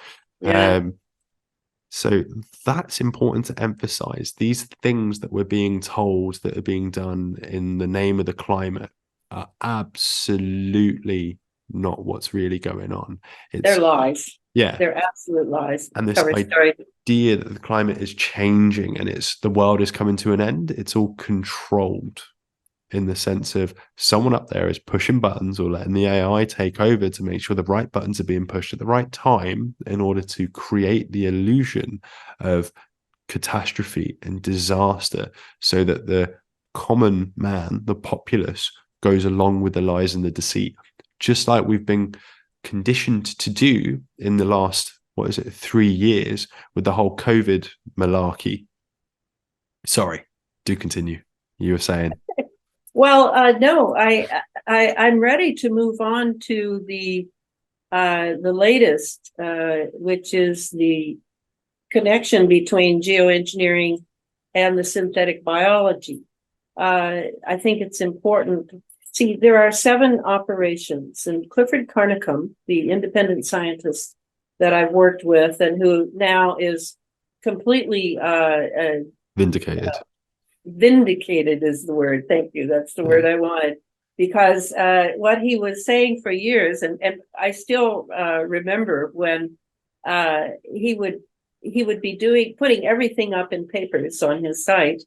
So that's important to emphasize. These things that we're being told that are being done in the name of the climate are absolutely not what's really going on. They're lies. Yeah. They're absolute lies. And this idea that the climate is changing and the world is coming to an end, it's all controlled in the sense of someone up there is pushing buttons or letting the AI take over to make sure the right buttons are being pushed at the right time in order to create the illusion of catastrophe and disaster, so that the common man, the populace, goes along with the lies and the deceit, just like we've been conditioned to do in the last 3 years with the whole COVID malarkey. Sorry, Do continue. You were saying. Well, no, I'm ready to move on to the latest, which is the connection between geoengineering and the synthetic biology. I think it's important. See, there are 7 operations, and Clifford Carincom, the independent scientist that I've worked with and who now is completely Vindicated. Vindicated is the word. Thank you. That's the word I wanted. Because what he was saying for years, and I still remember when he would be putting everything up in papers on his site,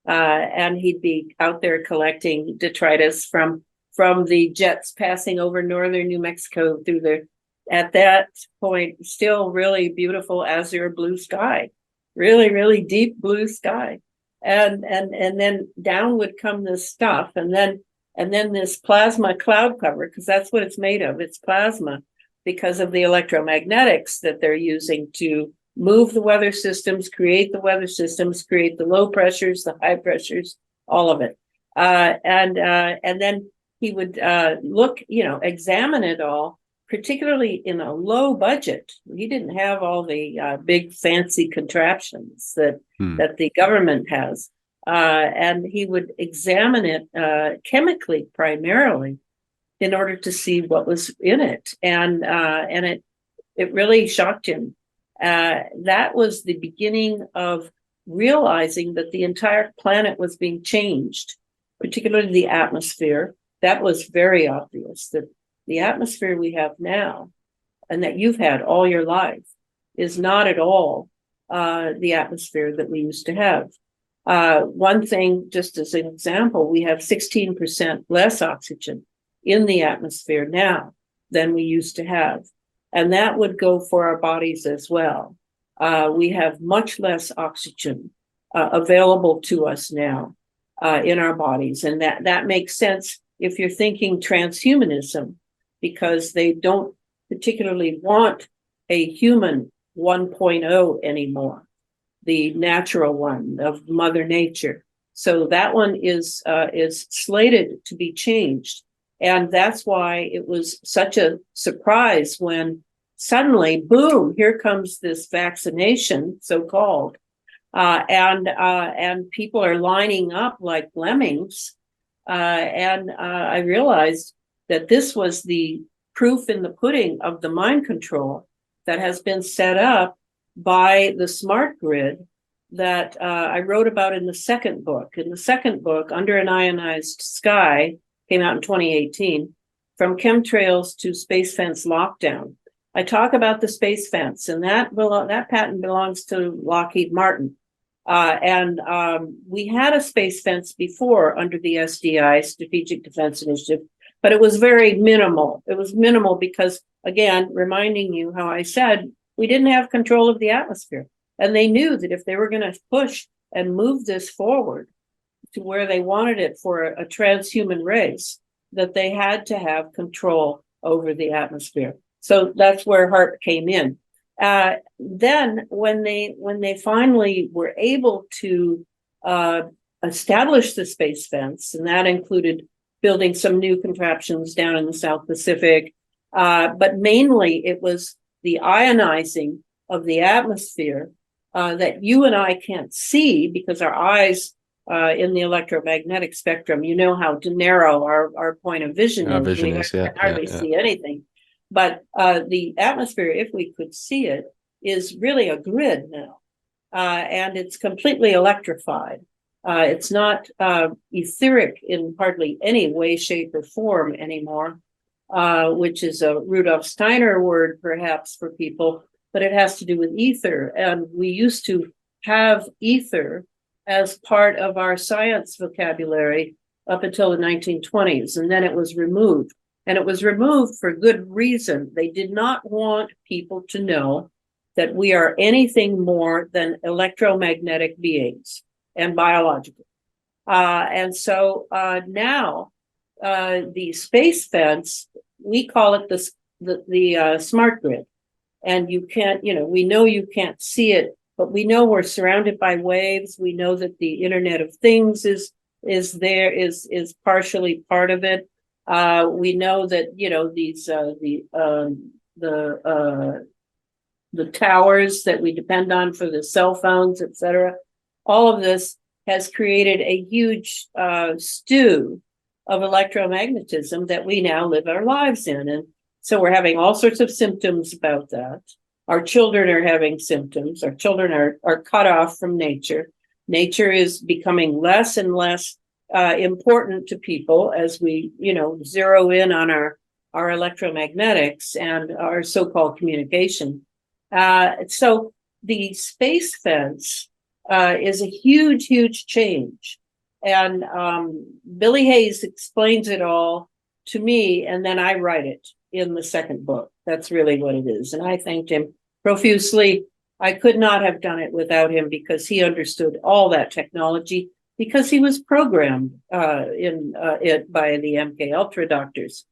and he'd be out there collecting detritus from the jets passing over northern New Mexico through the, at that point, still really beautiful azure blue sky, really, really deep blue sky. And then down would come this stuff, and then this plasma cloud cover, because that's what it's made of. It's plasma because of the electromagnetics that they're using to move the weather systems, create the weather systems, create the low pressures, the high pressures, all of it. And then he would look, examine it all, particularly in a low budget. He didn't have all the big fancy contraptions that the government has. And he would examine it chemically primarily in order to see what was in it. And it really shocked him. That was the beginning of realizing that the entire planet was being changed, particularly the atmosphere. That was very obvious, that the atmosphere we have now and that you've had all your life is not at all the atmosphere that we used to have. One thing, just as an example, we have 16% less oxygen in the atmosphere now than we used to have. And that would go for our bodies as well. We have much less oxygen available to us now in our bodies. And that makes sense if you're thinking transhumanism, because they don't particularly want a human 1.0 anymore, the natural one of Mother Nature. So that one is slated to be changed. And that's why it was such a surprise when suddenly, boom, here comes this vaccination, so-called, and people are lining up like lemmings. And I realized that this was the proof in the pudding of the mind control that has been set up by the smart grid that I wrote about in the second book. In the second book, Under an Ionized Sky, came out in 2018, From Chemtrails to Space Fence Lockdown. I talk about the space fence, and that patent belongs to Lockheed Martin. And we had a space fence before under the SDI, Strategic Defense Initiative, but it was very minimal. It was minimal because, again, reminding you how I said, we didn't have control of the atmosphere. And they knew that if they were going to push and move this forward to where they wanted it for a transhuman race, that they had to have control over the atmosphere. So that's where HAARP came in. Then when they finally were able to establish the space fence, and that included building some new contraptions down in the South Pacific, but mainly it was the ionizing of the atmosphere that you and I can't see because our eyes in the electromagnetic spectrum, you know how narrow our point of vision is. Vision we is, can hardly see anything. But the atmosphere, if we could see it, is really a grid now. And it's completely electrified. It's not etheric in hardly any way, shape, or form anymore, which is a Rudolf Steiner word, perhaps, for people, but it has to do with ether. And we used to have ether as part of our science vocabulary up until the 1920s, and then it was removed. And it was removed for good reason. They did not want people to know that we are anything more than electromagnetic beings and biological. And so now the space fence, we call it the smart grid. And you can't, we know you can't see it but we know we're surrounded by waves. We know that the Internet of Things is partially part of it. We know that, you know, the towers that we depend on for the cell phones, et cetera. All of this has created a huge stew of electromagnetism that we now live our lives in. And so we're having all sorts of symptoms about that. Our children are having symptoms. Our children are cut off from nature. Nature is becoming less and less important to people as we, you know, zero in on our electromagnetics and our so-called communication. So the space fence is a huge, huge change. And Billy Hayes explains it all to me, and then I write it in the second book. That's really what it is. And I thanked him profusely. I could not have done it without him because he understood all that technology, because he was programmed in it by the MK Ultra doctors.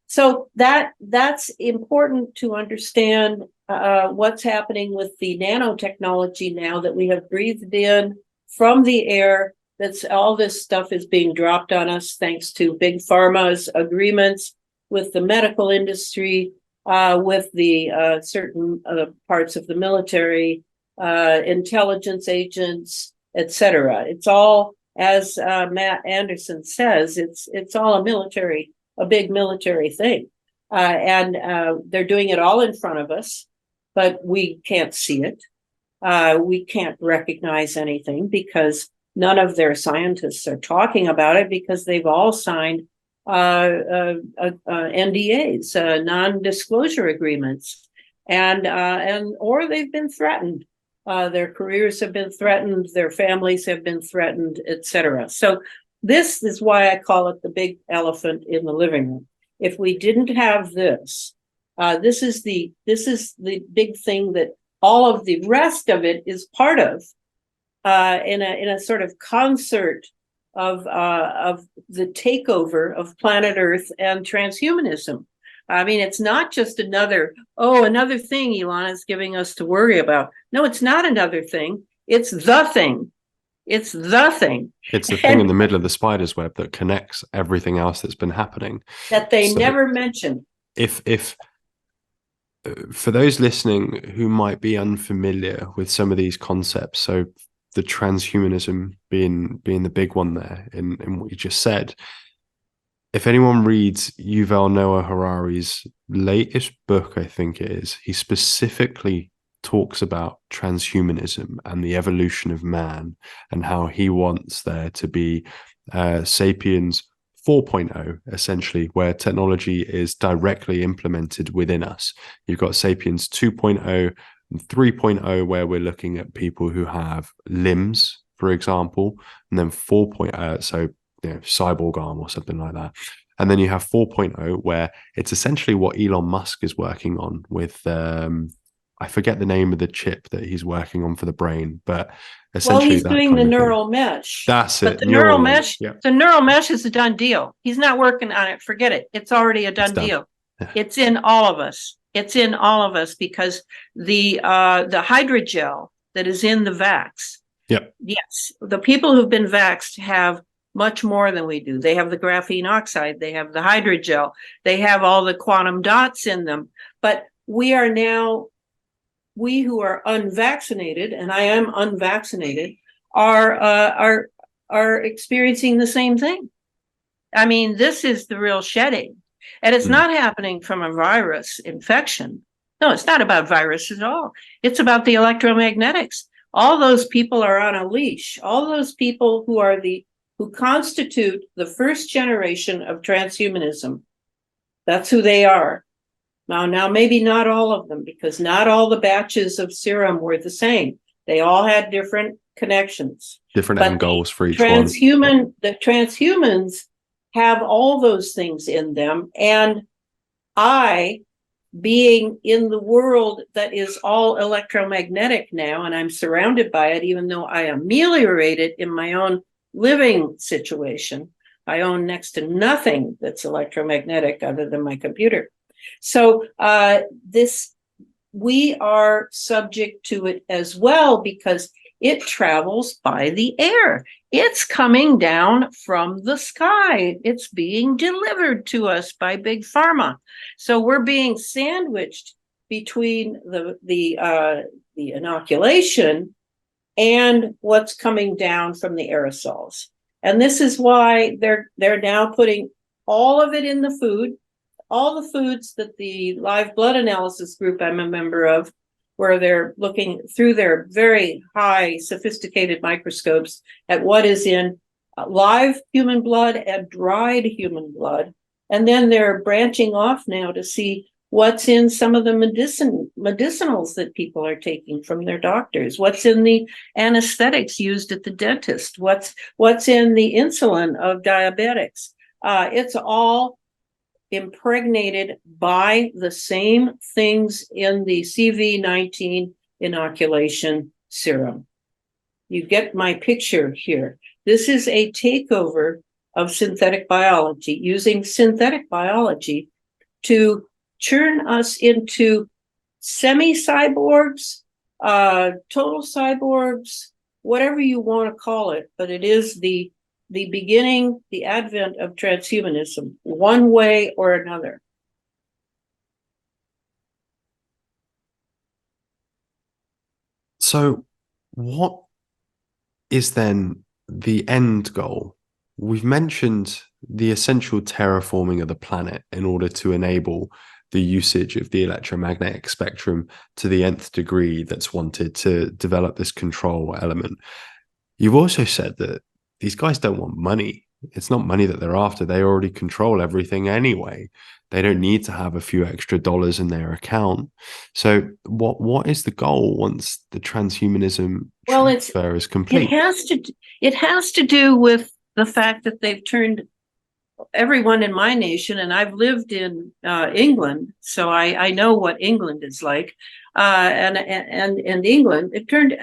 So that's important to understand what's happening with the nanotechnology now that we have breathed in from the air. That's all this stuff is being dropped on us thanks to big pharma's agreements with the medical industry, with the certain parts of the military, intelligence agents, etc. It's all, as Matt Anderson says, it's all a big military thing, and they're doing it all in front of us, but we can't see it. We can't recognize anything because none of their scientists are talking about it, because they've all signed NDAs, non-disclosure agreements, and or they've been threatened. Their careers have been threatened, their families have been threatened, etc. So this is why I call it the big elephant in the living room. If we didn't have this, this is the big thing that all of the rest of it is part of, in a sort of concert of the takeover of planet Earth and transhumanism. I mean, it's not just another thing Elana is giving us to worry about. No, it's not another thing. It's the thing. It's the thing. It's the thing in the middle of the spider's web that connects everything else that's been happening. That they never mention. If for those listening who might be unfamiliar with some of these concepts, so the transhumanism being the big one there in what you just said, if anyone reads Yuval Noah Harari's latest book, I think it is, he specifically talks about transhumanism and the evolution of man, and how he wants there to be Sapiens 4.0, essentially, where technology is directly implemented within us. You've got Sapiens 2.0 and 3.0, where we're looking at people who have limbs, for example, and then 4.0, so cyborg arm or something like that. And then you have 4.0, where it's essentially what Elon Musk is working on with, I forget the name of the chip that he's working on for the brain, but essentially he's doing the neural mesh. That's it. But the neural mesh, the neural mesh is a done deal. He's not working on it. Forget it. It's already a done deal. Yeah. It's in all of us. It's in all of us, because the hydrogel that is in the vax. Yep. Yes, the people who've been vaxxed have much more than we do. They have the graphene oxide, they have the hydrogel, they have all the quantum dots in them. But we who are unvaccinated, and I am unvaccinated, are experiencing the same thing. I mean, this is the real shedding. And it's not happening from a virus infection. No, it's not about virus at all. It's about the electromagnetics. All those people are on a leash. All those people who constitute the first generation of transhumanism. That's who they are. Now, maybe not all of them, because not all the batches of serum were the same. They all had different connections. Different end goals for each one. The transhumans have all those things in them. And I, being in the world that is all electromagnetic now, and I'm surrounded by it, even though I ameliorate it in my own living situation. I own next to nothing that's electromagnetic other than my computer. So this we are subject to it as well because it travels by the air. It's coming down from the sky. It's being delivered to us by Big Pharma. So we're being sandwiched between the inoculation and what's coming down from the aerosols. And this is why they're now putting all of it in the food, all the foods that the live blood analysis group I'm a member of, where they're looking through their very high sophisticated microscopes at what is in live human blood and dried human blood. And then they're branching off now to see what's in some of the medicinals that people are taking from their doctors, what's in the anesthetics used at the dentist, what's in the insulin of diabetics. It's all impregnated by the same things in the CV19 inoculation serum. You get my picture here. This is a takeover of synthetic biology, using synthetic biology to turn us into semi-cyborgs, total cyborgs, whatever you want to call it, but it is the beginning, the advent of transhumanism, one way or another. So what is then the end goal? We've mentioned the essential terraforming of the planet in order to enable the usage of the electromagnetic spectrum to the nth degree that's wanted to develop this control element. You've also said that these guys don't want money. It's not money that they're after. They already control everything anyway. They don't need to have a few extra dollars in their account. So what is the goal once the transhumanism transfer is complete? It has to do with the fact that they've turned everyone in my nation, and I've lived in England, so I know what England is like. And England, it turned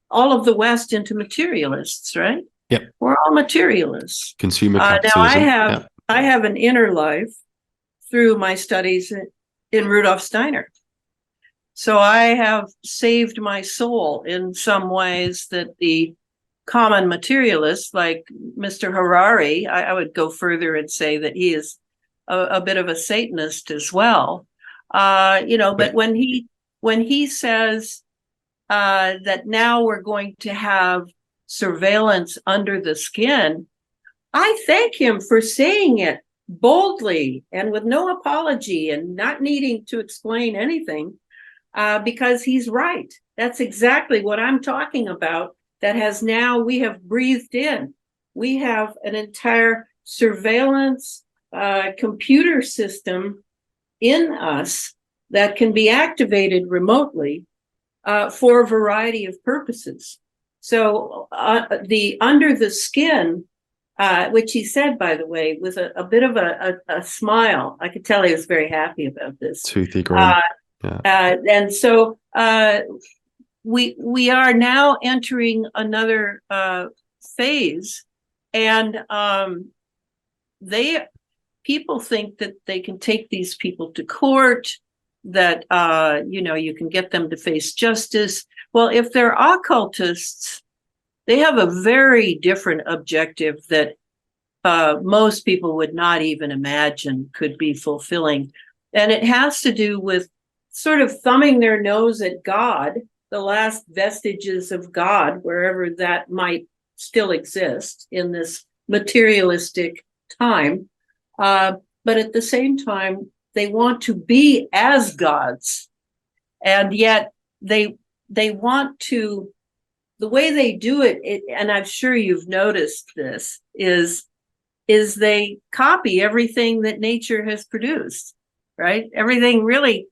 all of the West into materialists, right? Yep. We're all materialists. Consumer capitalism. Now I have an inner life through my studies in Rudolf Steiner. So I have saved my soul in some ways that the common materialists, like Mr. Harari, I would go further and say that he is a bit of a Satanist as well. But when he says that now we're going to have surveillance under the skin, I thank him for saying it boldly and with no apology and not needing to explain anything, because he's right. That's exactly what I'm talking about. We have breathed in. We have an entire surveillance computer system in us that can be activated remotely for a variety of purposes. So the under the skin, which he said, by the way, with a bit of a smile. I could tell he was very happy about this. Toothy grin. And so we are now entering another phase, and people think that they can take these people to court, that you can get them to face justice. Well, if they're occultists, they have a very different objective that most people would not even imagine could be fulfilling. And it has to do with sort of thumbing their nose at God, the last vestiges of God, wherever that might still exist in this materialistic time. But at the same time, they want to be as gods. And yet they want to, the way they do it, and I'm sure you've noticed this, is they copy everything that nature has produced, right? Everything really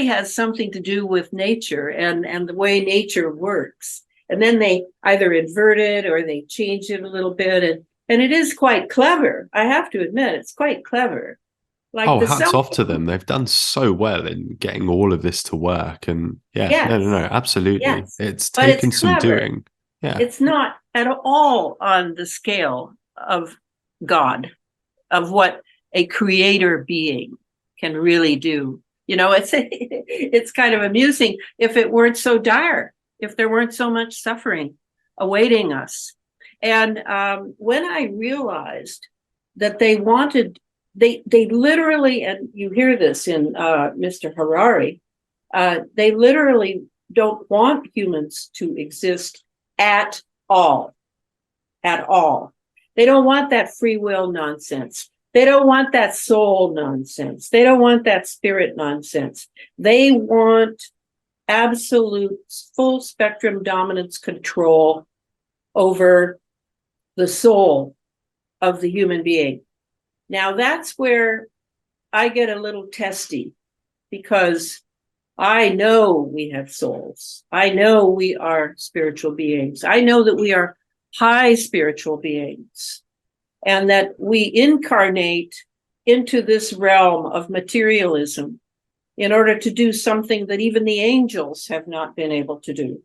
has something to do with nature and the way nature works. And then they either invert it or they change it a little bit. And it is quite clever. I have to admit, it's quite clever. Like hats off to them. They've done so well in getting all of this to work. And no, absolutely. Yes. It's taken some doing. Yeah. It's not at all on the scale of God, of what a creator being can really do. You know, it's kind of amusing if it weren't so dire, if there weren't so much suffering awaiting us. And when I realized that they wanted, they literally, and you hear this in Mr. Harari, they literally don't want humans to exist at all. At all. They don't want that free will nonsense. They don't want that soul nonsense. They don't want that spirit nonsense. They want absolute full spectrum dominance control over the soul of the human being. Now that's where I get a little testy, because I know we have souls. I know we are spiritual beings. I know that we are high spiritual beings, and that we incarnate into this realm of materialism in order to do something that even the angels have not been able to do.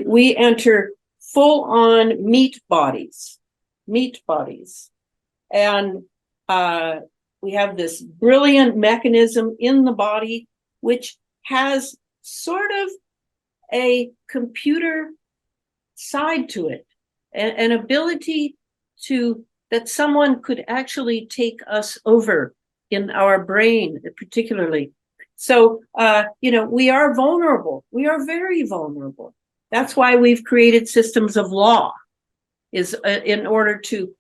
We enter full-on meat bodies. And we have this brilliant mechanism in the body, which has sort of a computer side to it, an ability to that someone could actually take us over in our brain, particularly. So, we are vulnerable. We are very vulnerable. That's why we've created systems of law, is in order to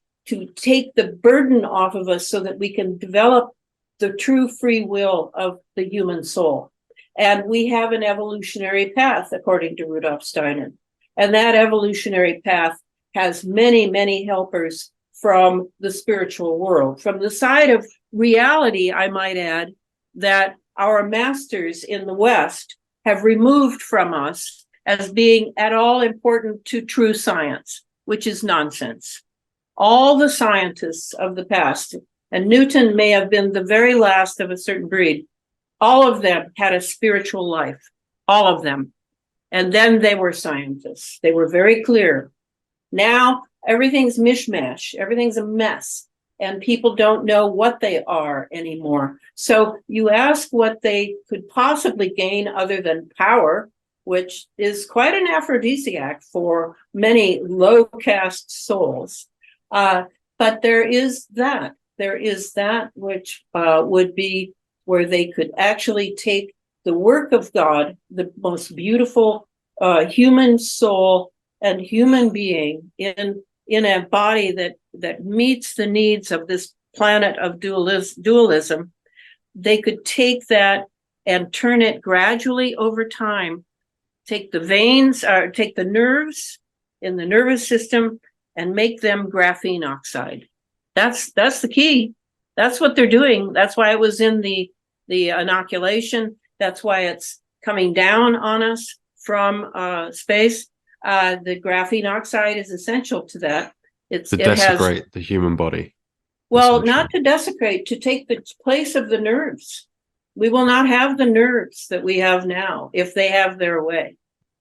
take the burden off of us so that we can develop the true free will of the human soul. And we have an evolutionary path, according to Rudolf Steiner. And that evolutionary path has many, many helpers from the spiritual world. From the side of reality, I might add, that our masters in the West have removed from us as being at all important to true science, which is nonsense. All the scientists of the past, and Newton may have been the very last of a certain breed, all of them had a spiritual life, all of them. And then they were scientists. They were very clear. Now everything's mishmash, everything's a mess, and people don't know what they are anymore. So you ask what they could possibly gain other than power, which is quite an aphrodisiac for many low caste souls. But there is that which would be where they could actually take the work of God, the most beautiful human soul and human being in a body that meets the needs of this planet of dualism. They could take that and turn it gradually over time, take the veins, or take the nerves in the nervous system and make them graphene oxide. That's the key. That's what they're doing. That's why it was in the inoculation. That's why it's coming down on us from space. The graphene oxide is essential to that. To desecrate the human body. Well, not to desecrate, to take the place of the nerves. We will not have the nerves that we have now if they have their way.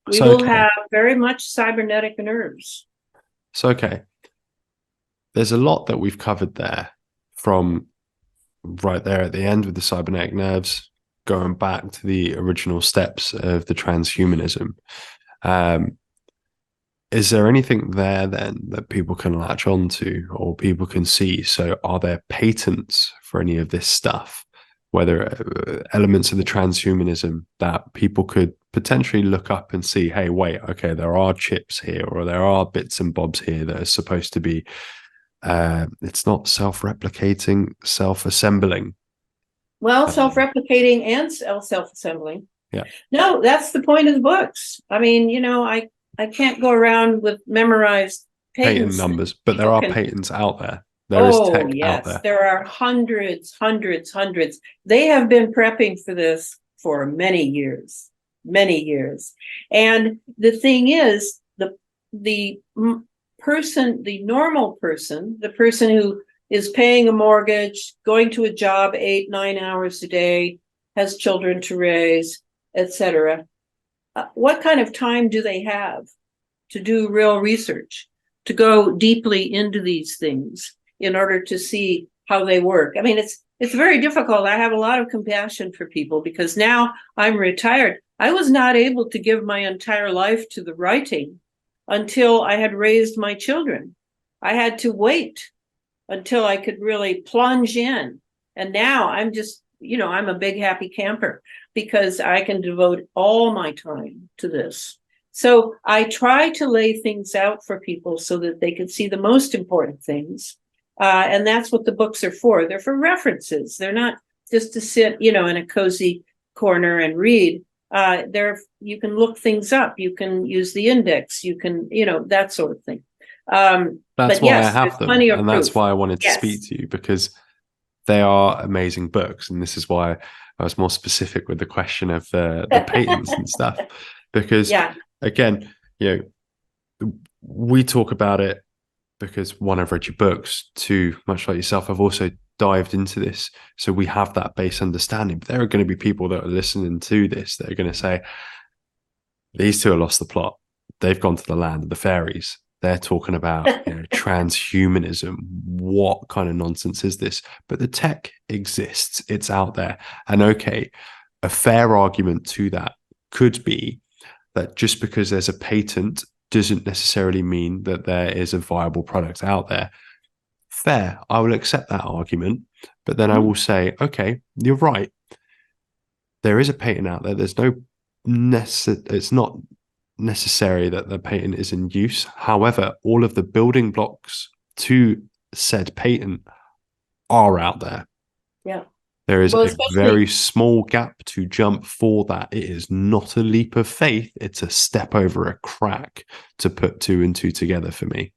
We will have very much cybernetic nerves. So, okay. There's a lot that we've covered there, from right there at the end with the cybernetic nerves, going back to the original steps of the transhumanism. Is there anything there then that people can latch onto or people can see? So are there patents for any of this stuff, whether elements of the transhumanism that people could potentially look up and see, hey, wait, okay, there are chips here, or there are bits and bobs here that are supposed to be, it's not self-replicating, self-assembling. Well, self-replicating and self-assembling. Yeah. No, that's the point of the books. I mean, I can't go around with memorized patent numbers, but there are patents out there. There is tech out there. There are hundreds. They have been prepping for this for many years. And the thing is, the normal person, the person who is paying a mortgage, going to a job 8-9 hours a day, has children to raise, etc. What kind of time do they have to do real research, to go deeply into these things in order to see how they work? I mean, It's very difficult. I have a lot of compassion for people because now I'm retired. I was not able to give my entire life to the writing until I had raised my children. I had to wait until I could really plunge in. And now I'm just, I'm a big happy camper because I can devote all my time to this. So I try to lay things out for people so that they can see the most important things. And that's what the books are for. They're for references. They're not just to sit, in a cozy corner and read. You can look things up. You can use the index. You can, that sort of thing. That's why I have them, and that's why I wanted to speak to you, because they are amazing books. And this is why I was more specific with the question of the patents and stuff, because again, we talk about it because one, I've read your books, two, much like yourself, I've also dived into this. So we have that base understanding. But there are going to be people that are listening to this that are going to say, these two have lost the plot. They've gone to the land of the fairies. They're talking about transhumanism. What kind of nonsense is this? But the tech exists. It's out there. And okay, a fair argument to that could be that just because there's a patent doesn't necessarily mean that there is a viable product out there. Fair. I will accept that argument. But then I will say, okay, you're right. There is a patent out there. There's no it's not necessary that the patent is in use. However, all of the building blocks to said patent are out there. Yeah. There is a very small gap to jump for that. It is not a leap of faith. It's a step over a crack to put two and two together for me.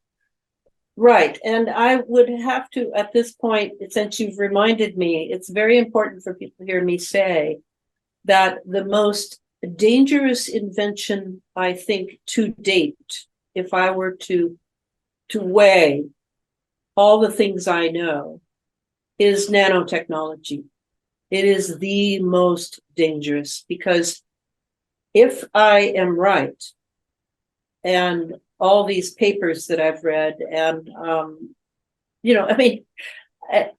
Right. And I would have to, at this point, since you've reminded me, it's very important for people to hear me say that the most dangerous invention, I think, to date, if I were to weigh all the things I know, is nanotechnology. It is the most dangerous, because if I am right, and all these papers that I've read, and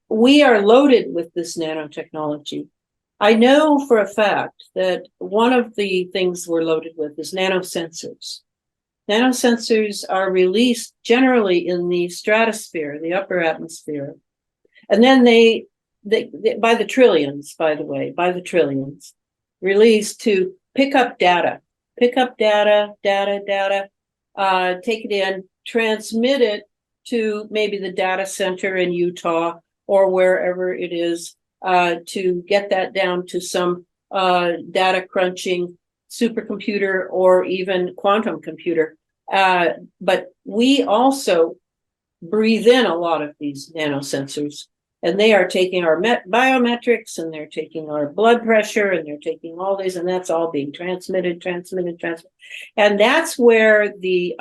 we are loaded with this nanotechnology. I know for a fact that one of the things we're loaded with is nanosensors. Nanosensors are released generally in the stratosphere, the upper atmosphere. And then they by the trillions, by the way, released to pick up data, take it in, transmit it to maybe the data center in Utah or wherever it is, to get that down to some data crunching supercomputer or even quantum computer. But we also breathe in a lot of these nanosensors, and they are taking our biometrics, and they're taking our blood pressure, and they're taking all these, and that's all being transmitted. And that's where the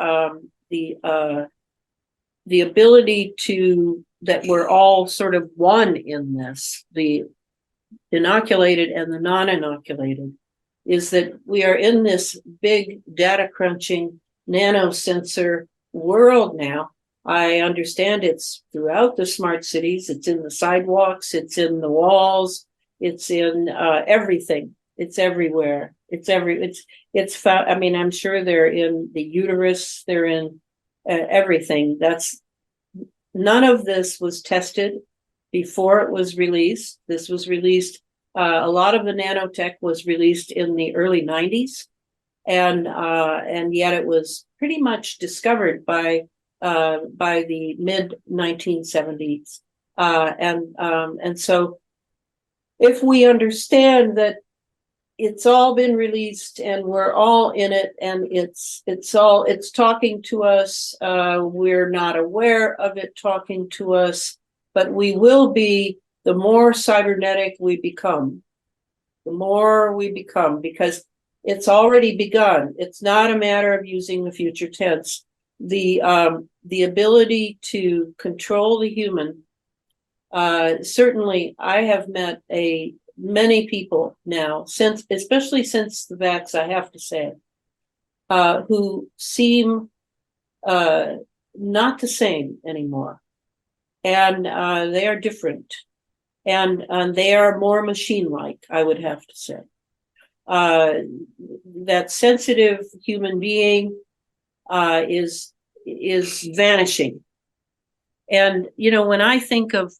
ability to, that we're all sort of one in this, the inoculated and the non-inoculated, is that we are in this big data crunching nanosensor world now. I understand it's throughout the smart cities. It's in the sidewalks. It's in the walls. It's in everything. It's everywhere. It's found. I mean, I'm sure they're in the uterus. They're in everything. None of this was tested before it was released. This was released. A lot of the nanotech was released in the early 90s, and yet it was pretty much discovered by the mid 1970s, and so if we understand that it's all been released and we're all in it, and it's talking to us, we're not aware of it talking to us, but we will be, the more cybernetic we become, because it's already begun. It's not a matter of using the future tense. The ability to control the human. Certainly, I have met many people now, especially since the vax, I have to say, who seem not the same anymore, and they are different. and they are more machine-like, I would have to say. That sensitive human being is vanishing. And, when I think of,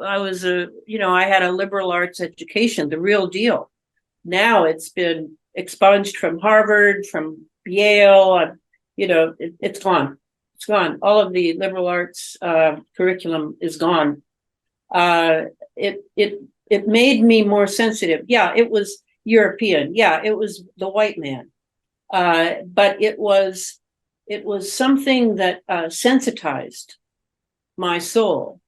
I had a liberal arts education, the real deal. Now it's been expunged from Harvard, from Yale, it's gone. It's gone. All of the liberal arts curriculum is gone. It made me more sensitive. Yeah, it was European. Yeah, it was the white man. But it was something that sensitized my soul.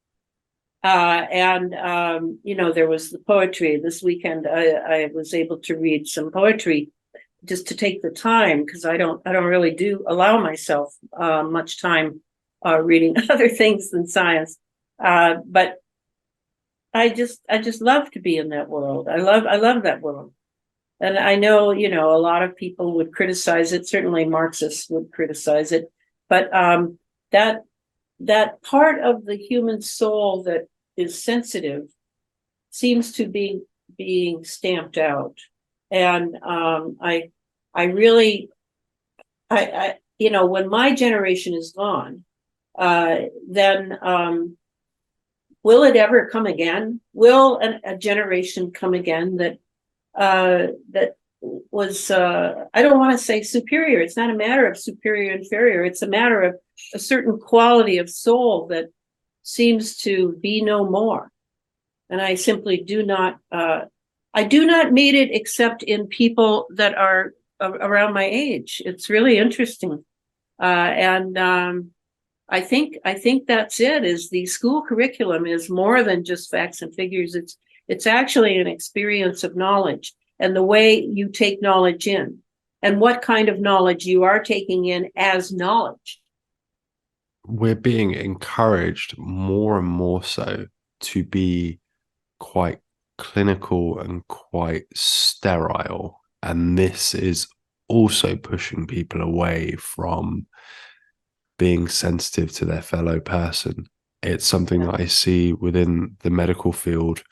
And there was the poetry. This weekend I was able to read some poetry just to take the time, because I don't really allow myself much time reading other things than science. But I just love to be in that world. I love that world. And I know, a lot of people would criticize it. Certainly Marxists would criticize it. But that part of the human soul that is sensitive seems to be being stamped out. And I really, when my generation is gone, then will it ever come again? Will a generation come again that was, I don't want to say superior. It's not a matter of superior, inferior. It's a matter of a certain quality of soul that seems to be no more. And I simply do not meet it except in people that are around my age. It's really interesting. And I think that's it, is the school curriculum is more than just facts and figures. It's actually an experience of knowledge, and the way you take knowledge in, and what kind of knowledge you are taking in as knowledge. We're being encouraged more and more so to be quite clinical and quite sterile. And this is also pushing people away from being sensitive to their fellow person. It's something that I see within the medical field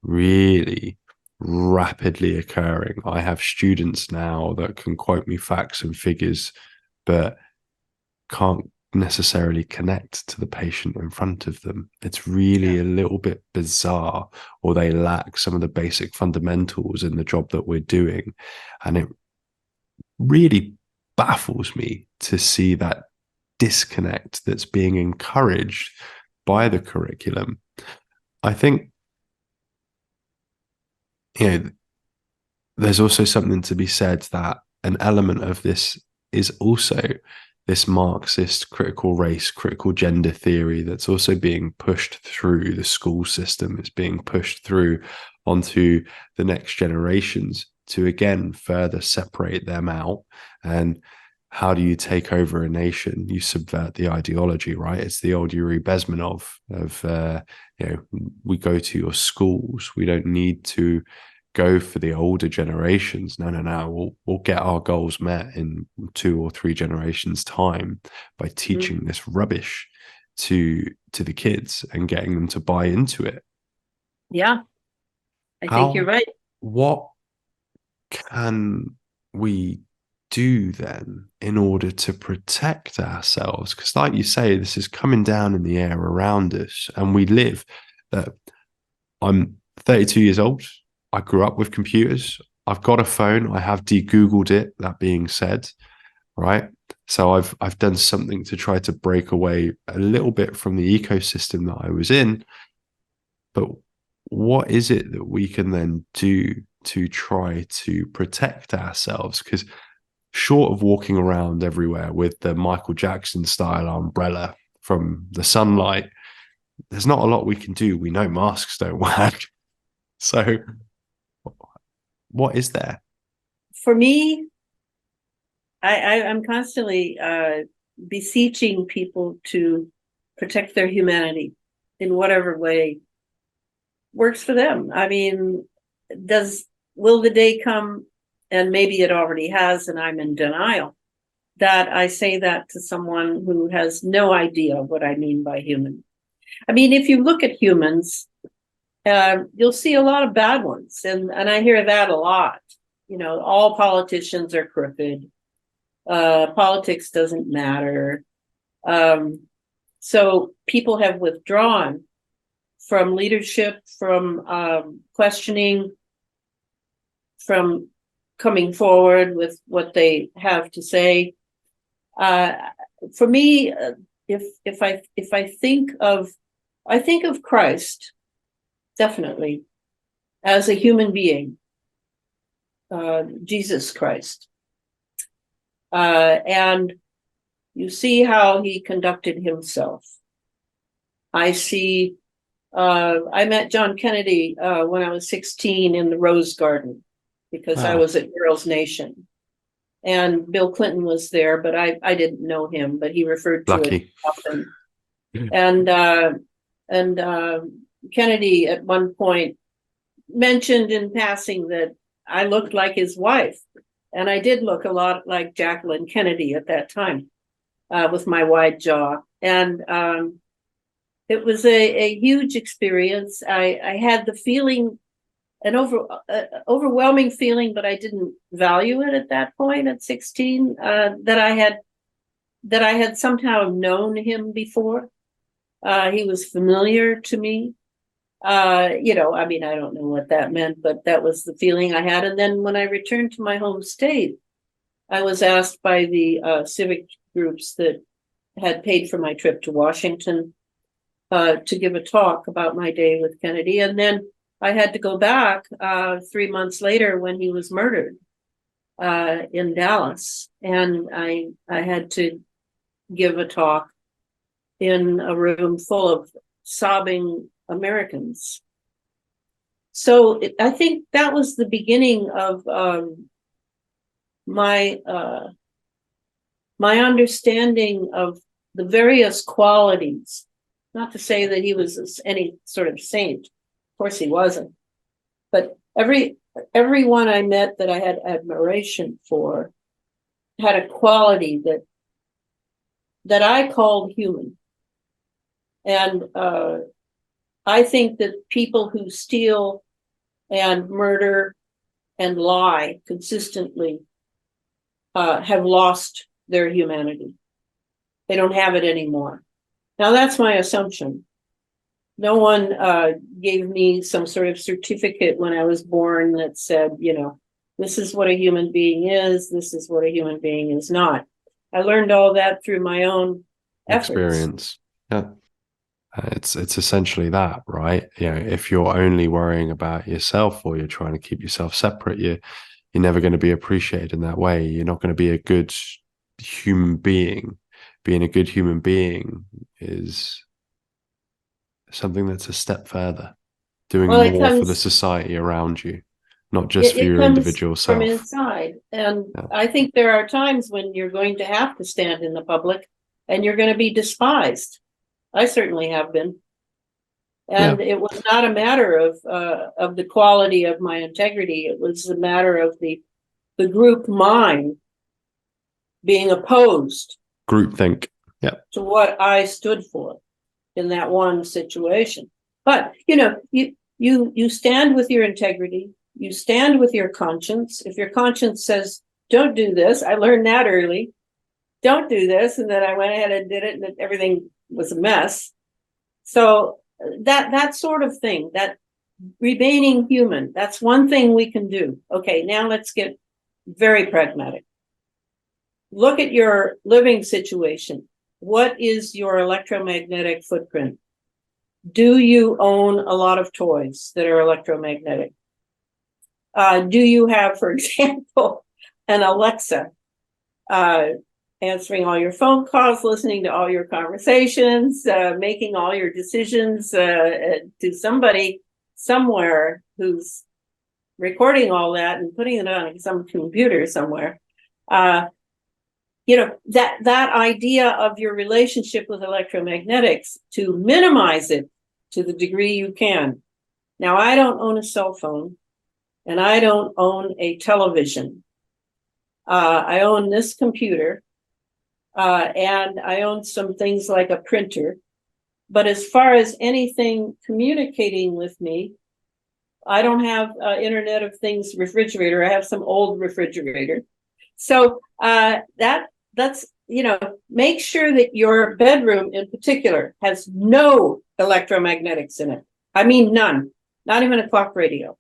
really rapidly occurring. I have students now that can quote me facts and figures, but can't necessarily connect to the patient in front of them. It's really a little bit bizarre, or they lack some of the basic fundamentals in the job that we're doing. And it really baffles me to see that disconnect that's being encouraged by the curriculum. I think, there's also something to be said that an element of this is also this Marxist critical race, critical gender theory that's also being pushed through the school system. It's being pushed through onto the next generations to, again, further separate them out. And how do you take over a nation? You subvert the ideology, right? It's the old Yuri Bezmenov of, we go to your schools. We don't need to go for the older generations. No. We'll get our goals met in 2 or 3 generations' time by teaching this rubbish to the kids and getting them to buy into it. Yeah, I think you're right. What can we do then in order to protect ourselves? Because, like you say, this is coming down in the air around us, and we live. I'm 32 years old. I grew up with computers. I've got a phone. I have de-Googled it, that being said, right? So I've done something to try to break away a little bit from the ecosystem that I was in. But what is it that we can then do to try to protect ourselves? Because short of walking around everywhere with the Michael Jackson style umbrella from the sunlight, there's not a lot we can do. We know masks don't work. So what is there? For me, I'm constantly beseeching people to protect their humanity in whatever way works for them. I mean, will the day come, and maybe it already has, and I'm in denial, that I say that to someone who has no idea what I mean by human. I mean, if you look at humans, you'll see a lot of bad ones. And I hear that a lot. You know, all politicians are crooked. Politics doesn't matter. So people have withdrawn from leadership, from questioning, from coming forward with what they have to say. For me, if I think of Christ definitely as a human being, Jesus Christ, and you see how he conducted himself. I see. I met John Kennedy when I was 16 in the Rose Garden because I was at Girls Nation, and Bill Clinton was there, but I didn't know him, but he referred to it often. And Kennedy at one point mentioned in passing that I looked like his wife, and I did look a lot like Jacqueline Kennedy at that time, with my wide jaw. And it was a huge experience. I had the feeling, an overwhelming feeling, but I didn't value it at that point at 16, that I had somehow known him before. He was familiar to me. You know, I mean, I don't know what that meant, but that was the feeling I had. And then when I returned to my home state, I was asked by the civic groups that had paid for my trip to Washington to give a talk about my day with Kennedy. And then I had to go back 3 months later when he was murdered in Dallas. And I had to give a talk in a room full of sobbing Americans. So I think that was the beginning of my understanding of the various qualities. Not to say that he was any sort of saint. Of course he wasn't. But everyone I met that I had admiration for had a quality that I called human. And I think that people who steal and murder and lie consistently have lost their humanity. They don't have it anymore. Now, that's my assumption. No one gave me some sort of certificate when I was born that said, you know, this is what a human being is, this is what a human being is not. I learned all that through my own experience. Yeah. It's essentially that, right? You know, if you're only worrying about yourself or you're trying to keep yourself separate, you're never going to be appreciated in that way. You're not going to be a good human being. Being a good human being is something that's a step further, doing more for the society around you, not just for your individual self. From inside. And I think there are times when you're going to have to stand in the public and you're going to be despised. I certainly have been. And it was not a matter of the quality of my integrity. It was a matter of the group mind being opposed. Groupthink. To what I stood for in that one situation. But, you know, you stand with your integrity. You stand with your conscience. If your conscience says, don't do this, I learned that early. Don't do this. And then I went ahead and did it, and everything was a mess. So that sort of thing, that remaining human, that's one thing we can do. Okay, now let's get very pragmatic. Look at your living situation. What is your electromagnetic footprint? Do you own a lot of toys that are electromagnetic? Do you have, for example, an Alexa answering all your phone calls, listening to all your conversations, making all your decisions to somebody somewhere who's recording all that and putting it on some computer somewhere? You know, that idea of your relationship with electromagnetics, to minimize it to the degree you can. Now, I don't own a cell phone, and I don't own a television. I own this computer, and I own some things like a printer, But as far as anything communicating with me, I don't have Internet of Things refrigerator. I have some old refrigerator. So that's, make sure that your bedroom in particular has no electromagnetics in it. I mean, none, not even a clock radio.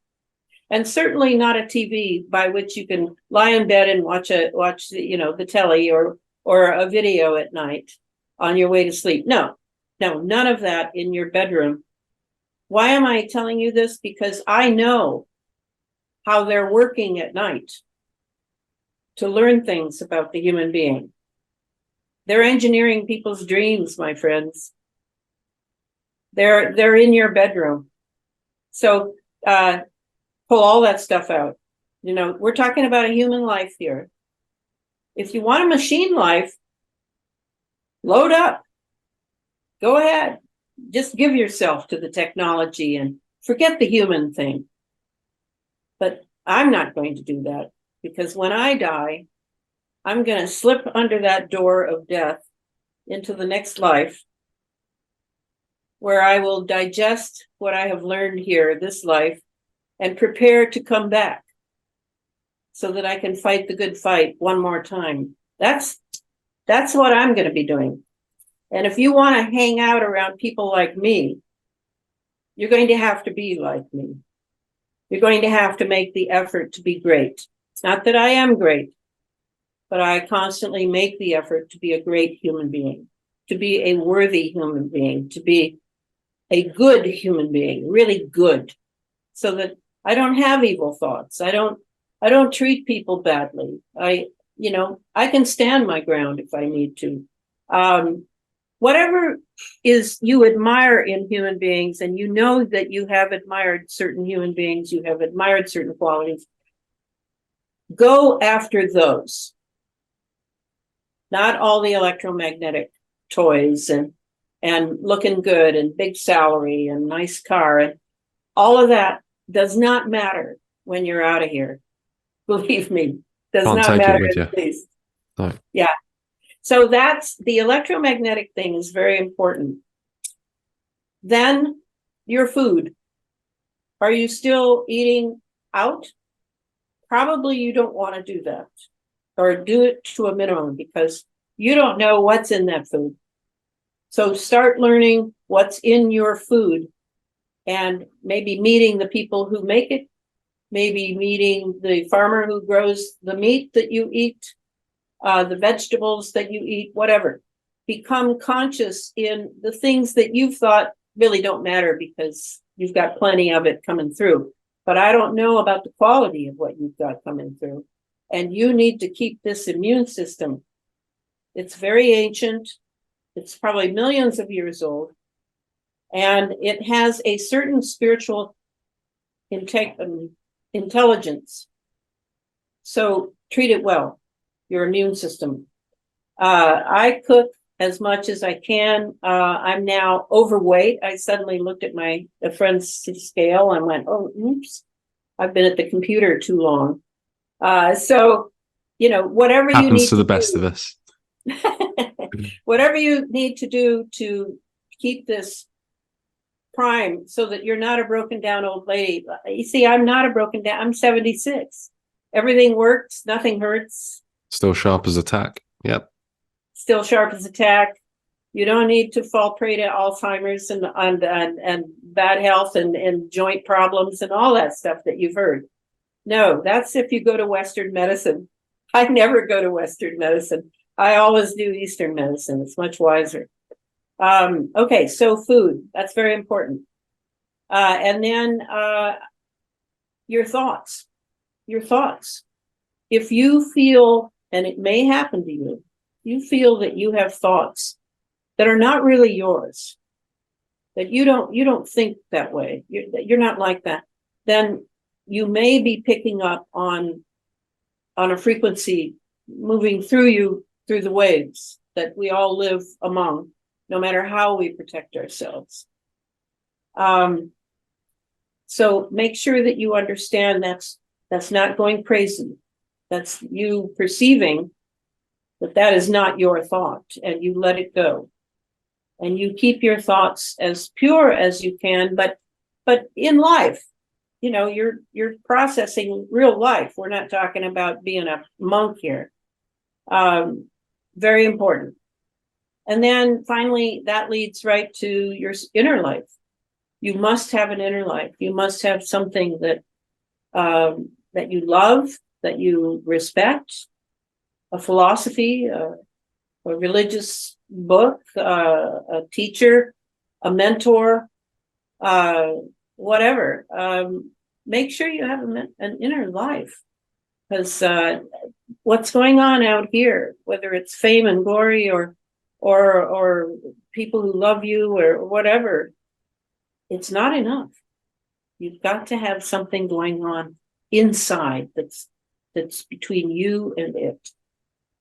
And certainly not a TV by which you can lie in bed and watch the telly or a video at night on your way to sleep. No, none of that in your bedroom. Why am I telling you this? Because I know how they're working at night to learn things about the human being. They're engineering people's dreams, my friends. They're in your bedroom. So pull all that stuff out. We're talking about a human life here. If you want a machine life, load up. Go ahead. Just give yourself to the technology and forget the human thing. But I'm not going to do that, because when I die, I'm going to slip under that door of death into the next life, where I will digest what I have learned here, this life, and prepare to come back so that I can fight the good fight one more time. That's what I'm going to be doing. And if you want to hang out around people like me, you're going to have to be like me. You're going to have to make the effort to be great. It's not that I am great, but I constantly make the effort to be a great human being, to be a worthy human being, to be a good human being, really good, so that I don't have evil thoughts. I don't treat people badly. I can stand my ground if I need to. Whatever is you admire in human beings, and you know that you have admired certain human beings, you have admired certain qualities, go after those. Not all the electromagnetic toys and looking good and big salary and nice car, and all of that does not matter when you're out of here. Believe me, does not matter in the least. No. Yeah. So that's the electromagnetic thing is very important. Then your food. Are you still eating out? Probably you don't want to do that, or do it to a minimum, because you don't know what's in that food. So start learning what's in your food, and maybe meeting the people who make it, maybe meeting the farmer who grows the meat that you eat, the vegetables that you eat, whatever. Become conscious in the things that you've thought really don't matter because you've got plenty of it coming through. But I don't know about the quality of what you've got coming through. And you need to keep this immune system. It's very ancient. It's probably millions of years old. And it has a certain spiritual intelligence. So treat it well, your immune system. I cook as much as I can. I'm now overweight. I suddenly looked at a friend's scale and went, oh, oops, I've been at the computer too long. So, whatever you need happens to the best of us. Whatever you need to do to keep this prime so that you're not a broken down old lady. You see, I'm not a broken down, I'm 76. Everything works, nothing hurts. Still sharp as a tack. Yep. Still sharp as a tack. You don't need to fall prey to Alzheimer's and bad health and joint problems and all that stuff that you've heard. No, that's if you go to Western medicine. I never go to Western medicine. I always do Eastern medicine. It's much wiser. Okay, so food, that's very important. And then your thoughts. If you feel, and it may happen to you, you feel that you have thoughts that are not really yours, that you don't think that way, you're not like that, then you may be picking up on a frequency moving through you, through the waves that we all live among, no matter how we protect ourselves. So make sure that you understand that's not going crazy. That's you perceiving that is not your thought, and you let it go. and you keep your thoughts as pure as you can, but in life, you know, you're processing real life. We're not talking about being a monk here. Very important. And then finally, that leads right to your inner life. You must have an inner life. You must have something that that you love, that you respect, a philosophy, a religious book, a teacher, a mentor, whatever. Make sure you have an inner life, because what's going on out here, whether it's fame and glory or people who love you or whatever, it's not enough. You've got to have something going on inside that's between you and it.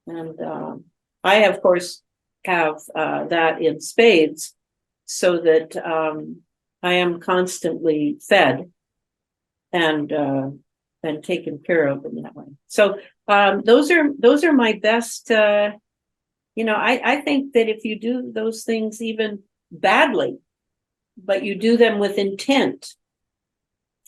And I, of course, have that in spades, so that I am constantly fed and taken care of in that way. So those are my best. I think that if you do those things even badly, but you do them with intent,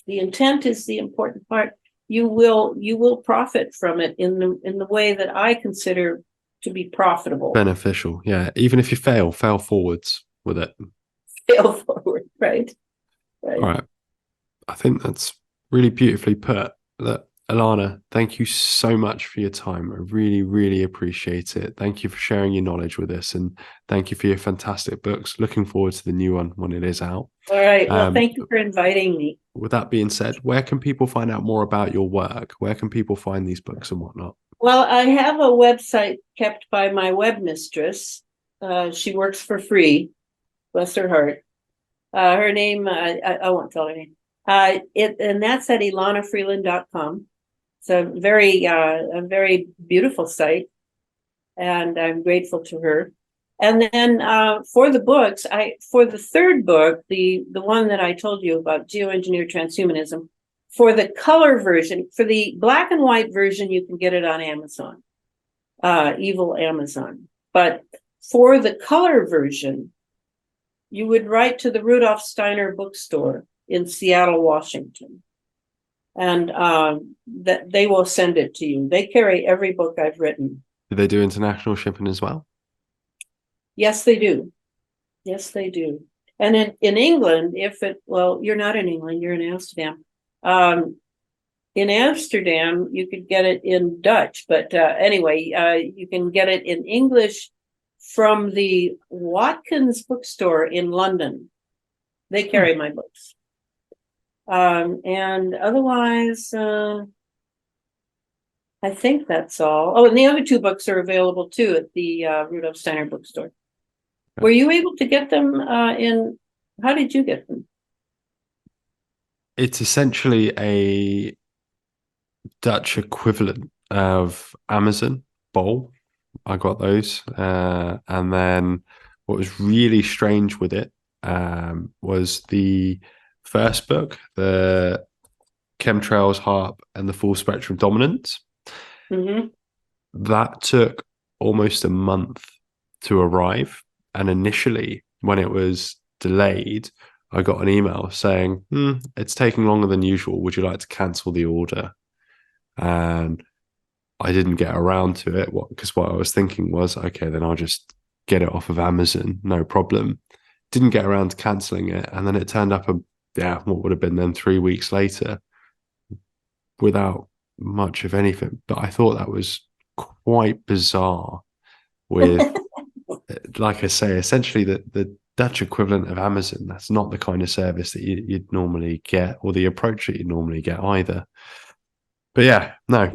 the intent is the important part. You will profit from it in the way that I consider to be profitable. Beneficial, yeah. Even if you fail forwards with it. Fail forward, right? All right. I think that's really beautifully put. That, Elana, thank you so much for your time. I really, really appreciate it. Thank you for sharing your knowledge with us, and thank you for your fantastic books. Looking forward to the new one when it is out. All right. Well, thank you for inviting me. With that being said, where can people find out more about your work? Where can people find these books and whatnot? Well, I have a website kept by my web mistress. She works for free. Bless her heart. Her name, I won't tell her name. And that's at elanafreeland.com. It's a very beautiful site, and I'm grateful to her. And then for the books, for the third book, the one that I told you about, Geoengineer Transhumanism, for the color version, for the black and white version, you can get it on Amazon, evil Amazon. But for the color version, you would write to the Rudolf Steiner bookstore in Seattle, Washington, and that they will send it to you. They carry every book I've written. Do they do international shipping as well? Yes, they do. Yes, they do. And in England, you're not in England, you're in Amsterdam. In Amsterdam, you could get it in Dutch, but anyway, you can get it in English from the Watkins bookstore in London. They carry my books. And otherwise, I think that's all. Oh, and the other two books are available too at the Rudolf Steiner bookstore. Were you able to get them how did you get them? It's essentially a Dutch equivalent of Amazon Bol. I got those. And then what was really strange with it was the first book, the Chemtrails, HAARP, and the Full Spectrum Dominance. Mm-hmm. That took almost a month to arrive. And initially, when it was delayed, I got an email saying, it's taking longer than usual. Would you like to cancel the order? And I didn't get around to it because what I was thinking was, okay, then I'll just get it off of Amazon, no problem. Didn't get around to cancelling it. And then it turned up, what would have been then 3 weeks later without much of anything. But I thought that was quite bizarre with, like I say, essentially the Dutch equivalent of Amazon. That's not the kind of service that you'd normally get, or the approach that you'd normally get either. But yeah, no,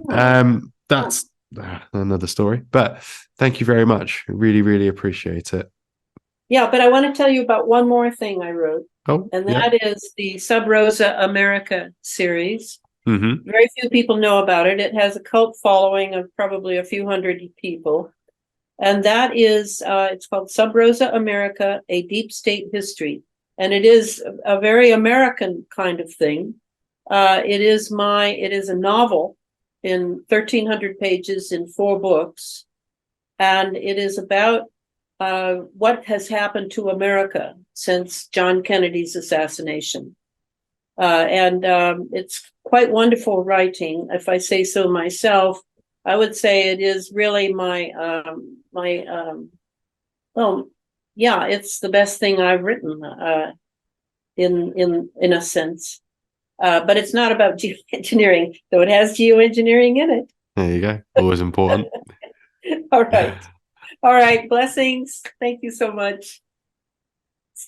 that's another story. But thank you very much. Really, really appreciate it. Yeah, but I want to tell you about one more thing I wrote. Oh, and that is the Sub Rosa America series. Mm-hmm. Very few people know about it. It has a cult following of probably a few hundred people. And that is, it's called Sub Rosa America, A Deep State History. And it is a very American kind of thing. It is a novel in 1,300 pages in 4 books. And it is about what has happened to America since John Kennedy's assassination. And it's quite wonderful writing. If I say so myself, I would say it is really it's the best thing I've written in a sense. But it's not about geoengineering, though it has geoengineering in it. There you go. Always important. All right. All right. Blessings. Thank you so much.